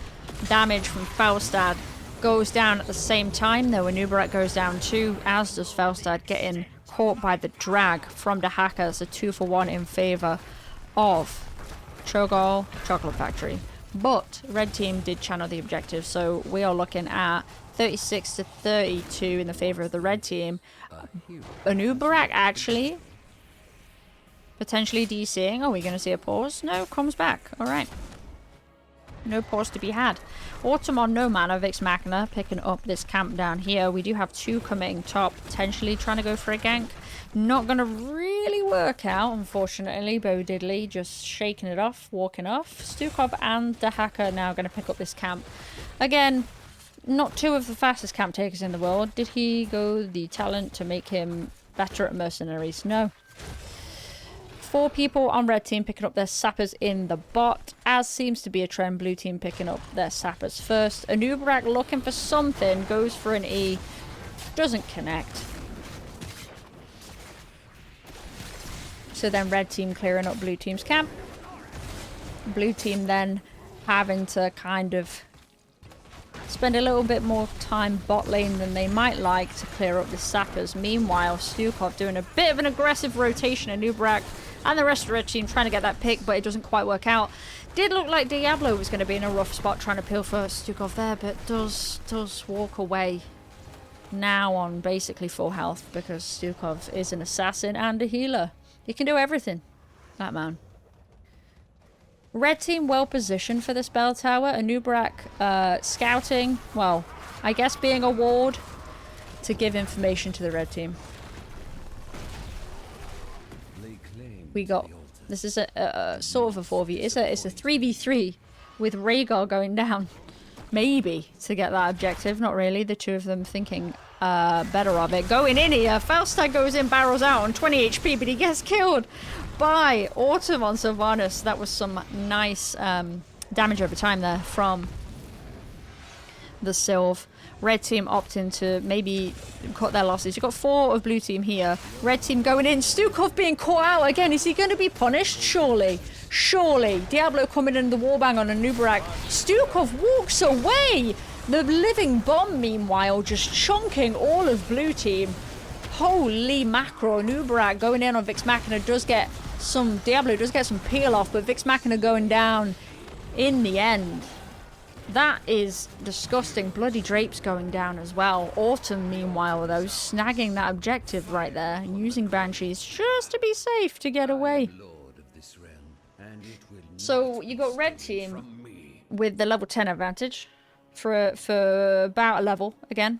[SPEAKER 1] damage from Felstad goes down at the same time though. Anubarak goes down too, as does Felstad, getting caught by the drag from Dahaka. So 2 for 1 in favour of Chogall Chocolate Factory. But red team did channel the objective, so we are looking at 36 to 32 in the favour of the red team. Anubarak actually potentially DCing. Are we going to see a pause? No, comes back. Alright. No pause to be had. Autumn on no mana, Vix Machina picking up this camp down here. We do have 2 coming top, potentially trying to go for a gank. Not going to really work out, unfortunately. Bo Diddley just shaking it off, walking off. Stukov and Dahaka now going to pick up this camp. Again, not two of the fastest camp takers in the world. Did he go the talent to make him better at mercenaries? No. 4 people on red team picking up their sappers in the bot, as seems to be a trend. Blue team picking up their sappers first. Anubrak looking for something, goes for an E, doesn't connect. So then red team clearing up blue team's camp. Blue team then having to kind of spend a little bit more time bot lane than they might like to clear up the sappers. Meanwhile, Stukov doing a bit of an aggressive rotation. Anubrak and the rest of the red team trying to get that pick, but it doesn't quite work out. Did look like Diablo was going to be in a rough spot trying to peel for Stukov there, but does walk away now on basically full health because Stukov is an assassin and a healer. He can do everything, that man. Red team well positioned for this bell tower. Anubrak scouting, well, I guess being a ward to give information to the red team. We got, this is a sort of a 4v, it's a 3v3 with Rhaegar going down. Maybe to get that objective, not really. The two of them thinking better of it. Going in here, Falstad goes in, barrels out on 20 HP, but he gets killed by Autumn on Sylvanas. That was some nice damage over time there from the Sylv. Red team opting to maybe cut their losses. You've got 4 of blue team here. Red team going in. Stukov being caught out again. Is he going to be punished? Surely. Surely. Diablo coming in the warbang on Anubrak. Stukov walks away. The living bomb, meanwhile, just chunking all of blue team. Holy macro. Anubrak going in on Vix Machina does get some... Diablo does get some peel off, but Vix Machina going down in the end. That is disgusting. Bloody Drapes going down as well. Autumn, meanwhile, though, snagging that objective right there and using Banshees just to be safe to get away. So you got red team with the level 10 advantage for about a level again.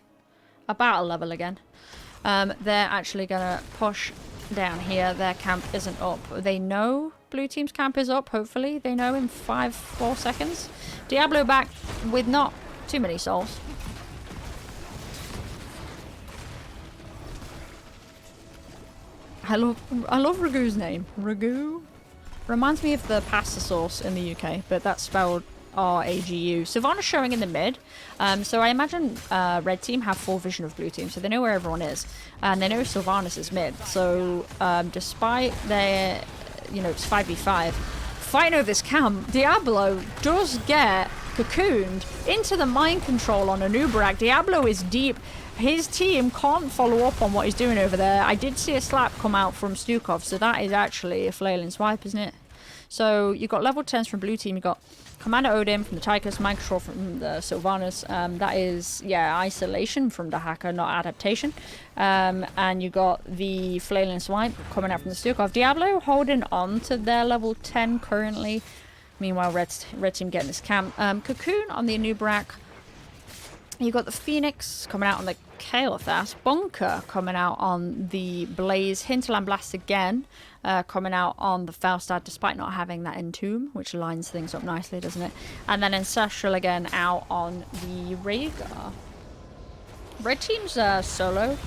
[SPEAKER 1] About a level again. They're actually going to push down here. Their camp isn't up. They know blue team's camp is up, hopefully. They know in 4 seconds. Diablo back with not too many souls. I love Ragu's name. Ragu reminds me of the pasta sauce in the UK, but that's spelled R-A-G-U. Sylvanas showing in the mid. So I imagine red team have full vision of blue team, so they know where everyone is. And they know Sylvanas is mid. So despite their, you know, it's 5v5, fighting over this camp, Diablo does get cocooned into the mind control on Anubrak. Diablo is deep. His team can't follow up on what he's doing over there. I did see a slap come out from Stukov, so that is actually a flailing swipe, isn't it? So you've got level 10s from blue team. You've got Commander Odin from the Tychus, mind control from the Sylvanas. That is, yeah, isolation from the hacker, not adaptation. And you got the flailing swipe coming out from the Stukov. Diablo holding on to their level 10 currently. Meanwhile, red team getting this camp. Cocoon on the Anubrak. You got the Phoenix coming out on the Kael'thas. Bunker coming out on the Blaze. Hinterland Blast again coming out on the Falstad, despite not having that Entomb, which lines things up nicely, doesn't it? And then Ancestral again out on the Rhaegar. Red team's solo.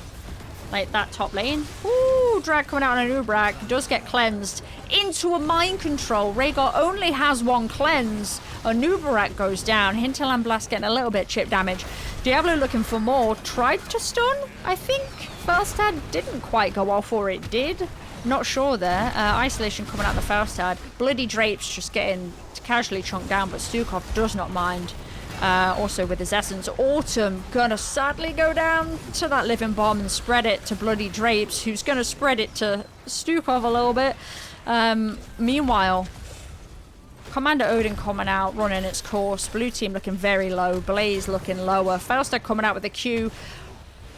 [SPEAKER 1] Like that top lane. Ooh, drag coming out on Anubrak. Does get cleansed into a mind control. Rhaegar only has 1 cleanse. Anubrak goes down. Hinterland Blast getting a little bit chip damage. Diablo looking for more. Tried to stun, I think. Falstad didn't quite go off, or it did. Not sure there. Isolation coming out the Falstad. Bloody Drapes just getting casually chunked down, but Stukov does not mind. Also with his essence. Autumn gonna sadly go down to that living bomb and spread it to Bloody Drapes, who's gonna spread it to Stukov a little bit. Meanwhile, Commander Odin coming out, running its course. Blue team looking very low. Blaze looking lower. Falstad coming out with a Q.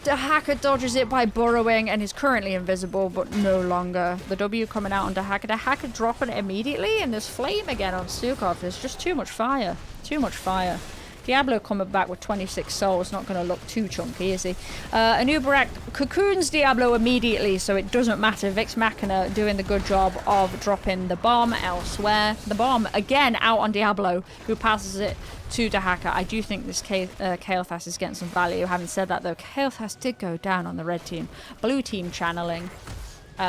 [SPEAKER 1] The hacker dodges it by burrowing and is currently invisible, but no longer. The W coming out onto hacker. The hacker dropping it immediately, and there's flame again on Stukov. There's just too much fire. Too much fire. Diablo coming back with 26 souls, not going to look too chunky, is he? Anubarak cocoons Diablo immediately, so it doesn't matter. Vix Machina doing the good job of dropping the bomb elsewhere. The bomb, again, out on Diablo, who passes it to Dahaka. I do think this Kael'thas is getting some value. Having said that, though, Kael'thas did go down on the red team. Blue team channeling.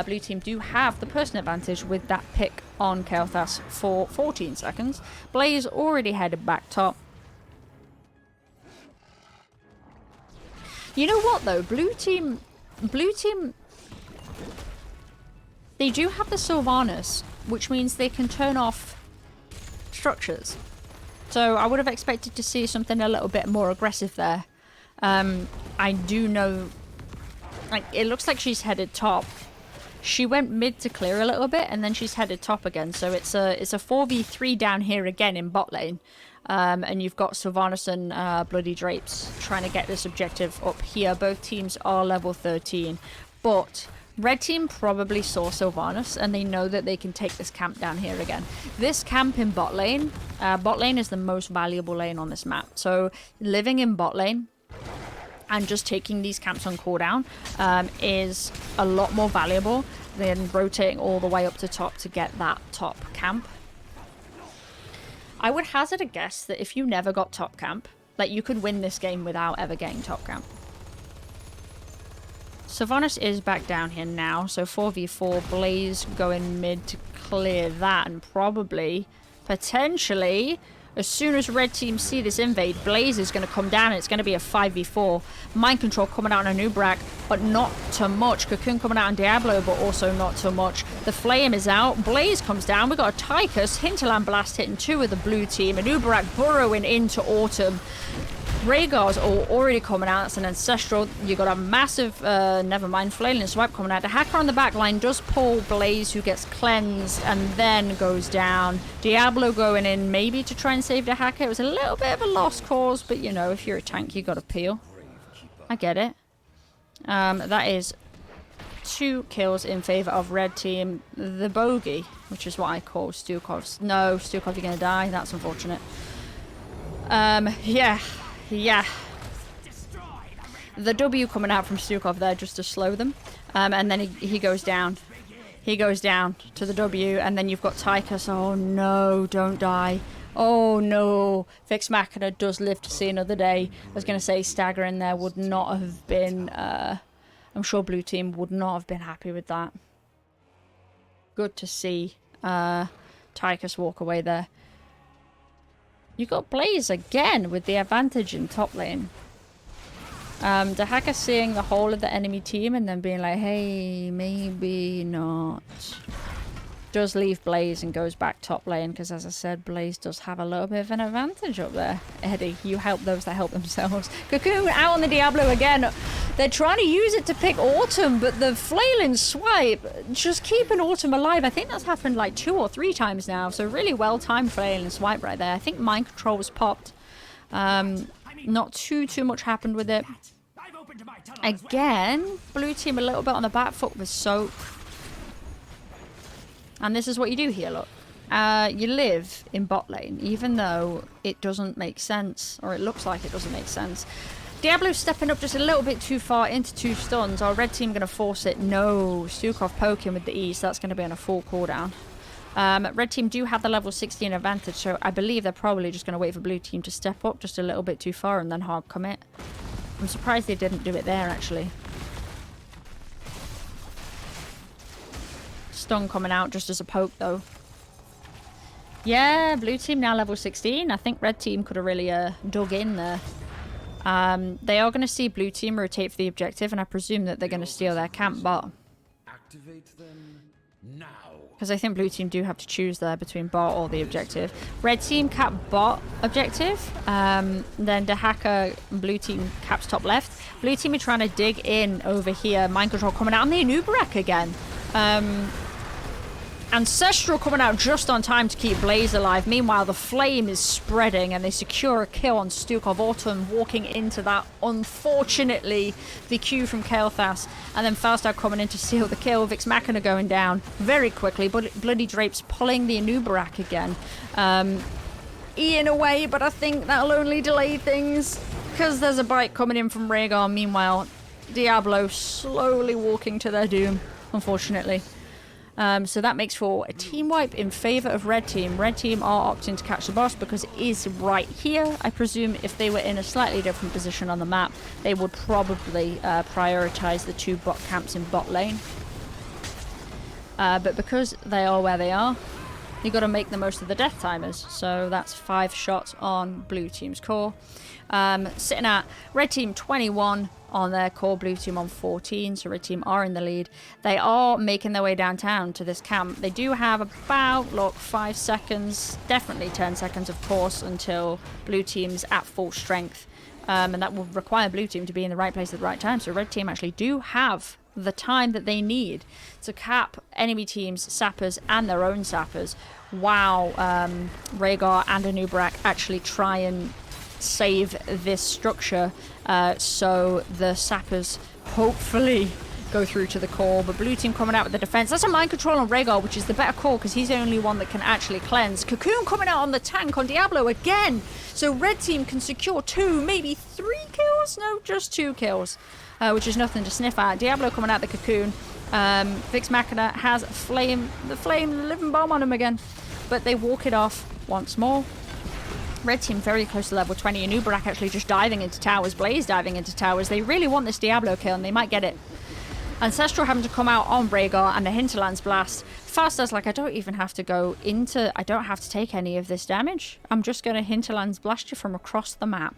[SPEAKER 1] Blue team do have the person advantage with that pick on Kael'thas for 14 seconds. Blaze already headed back top. You know what, though? Blue team, they do have the Sylvanas, which means they can turn off structures. So I would have expected to see something a little bit more aggressive there. I do know, like, it looks like she's headed top. She went mid to clear a little bit, and then she's headed top again. So it's a 4v3 down here again in bot lane. And you've got Sylvanas and Bloody Drapes trying to get this objective up here. Both teams are level 13. But red team probably saw Sylvanas, and they know that they can take this camp down here again. This camp in bot lane is the most valuable lane on this map. So living in bot lane and just taking these camps on cooldown is a lot more valuable than rotating all the way up to top to get that top camp. I would hazard a guess that if you never got top camp, like, you could win this game without ever getting top camp. Sylvanas is back down here now, so 4v4, Blaze going mid to clear that, and probably, potentially, as soon as red team see this invade, Blaze is going to come down, and it's going to be a 5v4. Mind control coming out on Anubrak, but not too much. Cocoon coming out on Diablo, but also not too much. The flame is out. Blaze comes down. We've got a Tychus. Hinterland Blast hitting 2 of the blue team. Anubrak burrowing into Autumn. Rhaegar's already coming out. That's an Ancestral. You got a massive, never mind, Flailing Swipe coming out. The Hacker on the back line does pull Blaze, who gets cleansed and then goes down. Diablo going in maybe to try and save the Hacker. It was a little bit of a lost cause, but you know, if you're a tank, you got to peel. I get it. That is 2 kills in favor of red team. The bogey, which is what I call Stukov's. No, Stukov, you're going to die. That's unfortunate. Yeah. The W coming out from Stukov there just to slow them. And then he goes down. He goes down to the W, and then you've got Tychus. Oh no, don't die. Oh no. Vix Machina does live to see another day. I was going to say Stagger in there would not have been... I'm sure blue team would not have been happy with that. Good to see Tychus walk away there. You got Blaze again with the advantage in top lane. The Hacker seeing the whole of the enemy team and then being like, hey, maybe not. Does leave Blaze and goes back top lane because, as I said, Blaze does have a little bit of an advantage up there. Eddie, you help those that help themselves. Cocoon out on the Diablo again. They're trying to use it to pick Autumn, but the Flailing Swipe just keeping Autumn alive. I think that's happened like 2 or 3 times now, so really well-timed Flailing Swipe right there. I think Mind Control was popped. Not too much happened with it. Again, blue team a little bit on the back foot with Soap. And this is what you do here, look. You live in bot lane, even though it doesn't make sense, or it looks like it doesn't make sense. Diablo's stepping up just a little bit too far into 2 stuns. Our red team going to force it. No, Stukov poking with the E, so that's going to be on a full cooldown. Red team do have the level 16 advantage, so I believe they're probably just going to wait for blue team to step up just a little bit too far and then hard commit. I'm surprised they didn't do it there, actually. Stun coming out just as a poke, though. Yeah, blue team now level 16. I think red team could have really dug in there. They are going to see blue team rotate for the objective, and I presume that they're going to steal their camp bot.
[SPEAKER 2] Activate them now.
[SPEAKER 1] Because I think blue team do have to choose there between bot or the objective. Red team cap bot objective. Then the Hacker blue team caps top left. Blue team are trying to dig in over here. Mind control coming out on the Anubarak again. Ancestral coming out just on time to keep Blaze alive. Meanwhile, the flame is spreading and they secure a kill on Stukov. Autumn walking into that, unfortunately, the Q from Kael'thas. And then Faustad coming in to seal the kill. Vix Machina going down very quickly. But Bloody Drapes pulling the Anubarak again. E in a way, but I think that'll only delay things because there's a bite coming in from Rhaegar. Meanwhile, Diablo slowly walking to their doom, unfortunately. So that makes for a team wipe in favor of Red Team. Red Team are opting to catch the boss because it is right here. I presume if they were in a slightly different position on the map, they would probably prioritize the 2 bot camps in bot lane. But because they are where they are, you got to make the most of the death timers. So that's 5 shots on Blue Team's core. Sitting at Red Team 21 on their core, Blue Team on 14, so Red Team are in the lead. They are making their way downtown to this camp. They do have about, look, 5 seconds, definitely 10 seconds, of course, until Blue Team's at full strength. And that will require Blue Team to be in the right place at the right time. So Red Team actually do have the time that they need to cap enemy teams, sappers, and their own sappers. Wow, Rhaegar and Anub'arak actually try and save this structure, so the sappers hopefully go through to the core. But Blue Team coming out with the defense. That's a mind control on Rhaegar, which is the better call because he's the only one that can actually cleanse. Cocoon coming out on the tank on Diablo again, so Red Team can secure 2, maybe 3 kills. No, just 2 kills, which is nothing to sniff at. Diablo coming out the Cocoon. Vix Machina has the living bomb on him again, but they walk it off once more. Red Team very close to level 20. Anub'arak actually just diving into towers. Blaze diving into towers. They really want this Diablo kill, and they might get it. Ancestral having to come out on Rhaegar and the Hinterlands Blast. Falsta's like, I don't even have to go into... I don't have to take any of this damage. I'm just going to Hinterlands Blast you from across the map.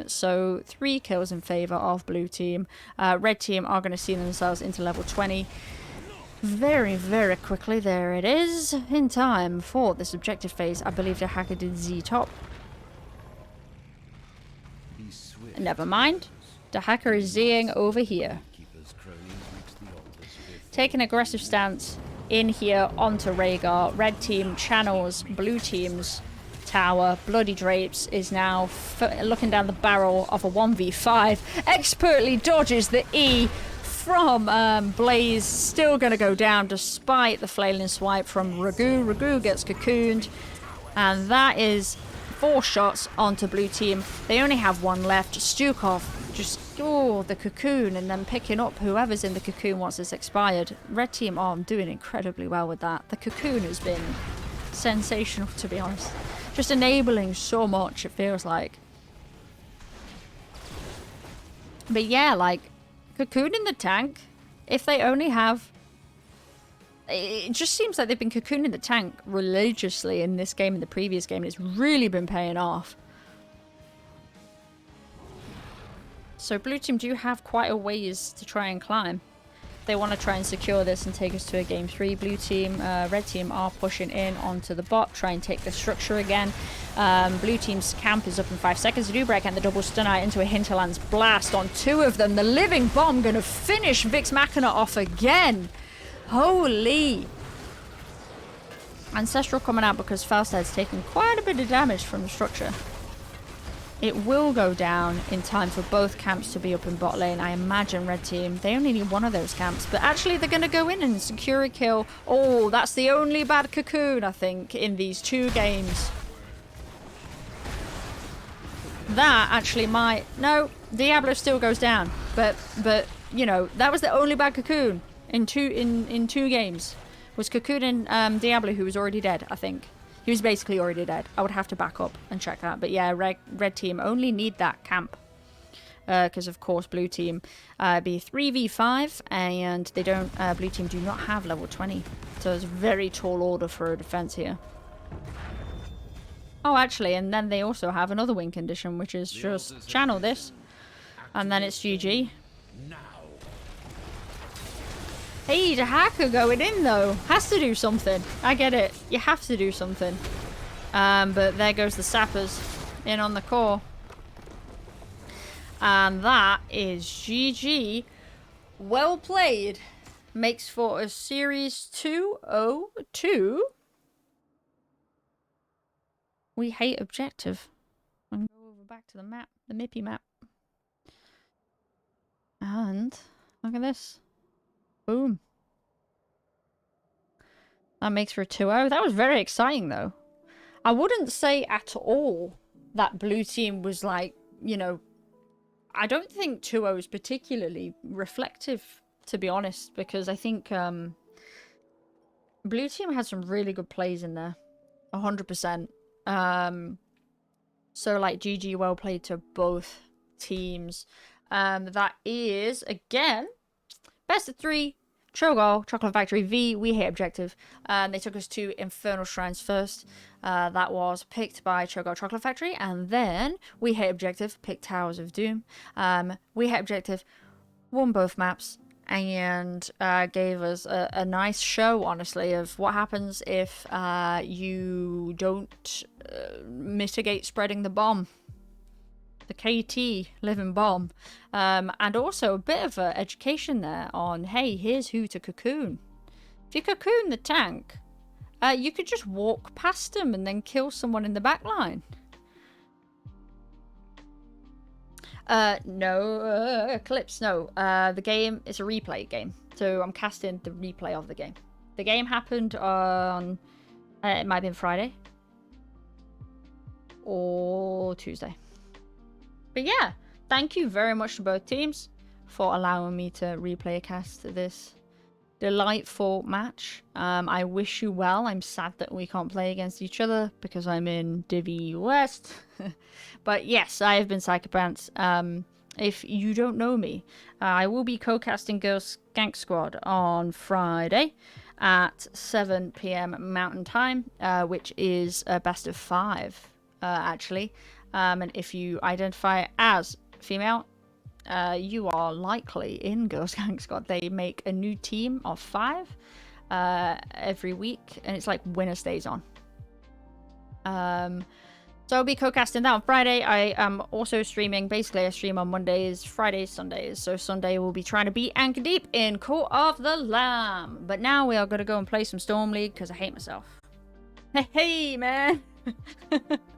[SPEAKER 1] So 3 kills in favor of Blue Team. Red Team are going to see themselves into level 20. Very, very quickly. There it is. In time for this objective phase. I believe the hacker did Z top. Never mind. The hacker is Zing over here. Take an aggressive stance in here onto Rhaegar. Red Team channels Blue Team's tower. Bloody Drapes is now looking down the barrel of a 1v5. Expertly dodges the E from Blaze. Still going to go down despite the flailing swipe from Ragu. Ragu gets cocooned, and that is 4 shots onto Blue Team. They only have 1 left. Stukov just, oh, the cocoon, and then picking up whoever's in the cocoon once it's expired. Red Team are doing incredibly well with that. The cocoon has been sensational, to be honest. Just enabling so much, it feels like. But yeah, like, cocoon in the tank, if they only have... It just seems like they've been cocooning the tank religiously in this game and the previous game, and it's really been paying off. So Blue Team do have quite a ways to try and climb. They want to try and secure this and take us to a game 3. Blue Team, Red Team are pushing in onto the bot, try and take the structure again. Blue Team's camp is up in 5 seconds. Anub'arak and the double stun eye into a Hinterlands Blast on 2 of them. The living bomb going to finish Vix Machina off again. Holy. Ancestral coming out because Falstad's taking quite a bit of damage from the structure. It will go down in time for both camps to be up in bot lane. I imagine Red Team, they only need 1 of those camps, but actually they're going to go in and secure a kill. Oh, that's the only bad cocoon, I think, in these 2 games. That actually might... No, Diablo still goes down, but you know, that was the only bad cocoon in two games. Was cocoon and Diablo, who was already dead, I think. He was basically already dead. I would have to back up and check that. But yeah, Red Team only need that camp. Because, of course, Blue Team be 3v5. And they don't... Blue Team do not have level 20. So it's a very tall order for a defense here. Oh, actually, and then they also have another win condition, which is just channel this. And then it's GG. Hey, the hacker going in, though. Has to do something. I get it. You have to do something. But there goes the sappers in on the core. And that is GG. Well played. Makes for a Series 2-0-2. We hate objective. I'm going to go over back to the map. The Mippy map. And look at this. Boom. That makes for a 2-0. That was very exciting, though. I wouldn't say at all that blue team was like, you know, I don't think 2-0 is particularly reflective, to be honest, because I think blue team had some really good plays in there. 100%. So, like, GG, well played to both teams. That is, again, best of 3. Chogall, Chocolate Factory v. We Hate Objective. They took us to Infernal Shrines first. That was picked by Chogall Chocolate Factory. And then We Hate Objective picked Towers of Doom. We Hate Objective won both maps and gave us a nice show, honestly, of what happens if you don't mitigate spreading the bomb. The KT living bomb, and also a bit of an education there on, hey, here's who to cocoon. If you cocoon the tank, you could just walk past him and then kill someone in the back line. No, Eclipse, no. The game is a replay game, so I'm casting the replay of the game. The game happened on, it might have been Friday or Tuesday. But yeah, thank you very much to both teams for allowing me to replay a cast this delightful match. I wish you well. I'm sad that we can't play against each other because I'm in Divi West. But yes, I have been Psychopants. If you don't know me, I will be co-casting Girls Gank Squad on Friday at 7 PM Mountain Time, which is a best of 5, actually. And if you identify as female, you are likely in Girls Gang Squad. They make a new team of 5 every week, and it's like winner stays on. So I'll be co-casting that on Friday. I am also streaming. Basically, I stream on Mondays, Fridays, Sundays. So Sunday we'll be trying to beat Anchor Deep in Court of the Lamb. But now we are going to go and play some Storm League because I hate myself. Hey, man!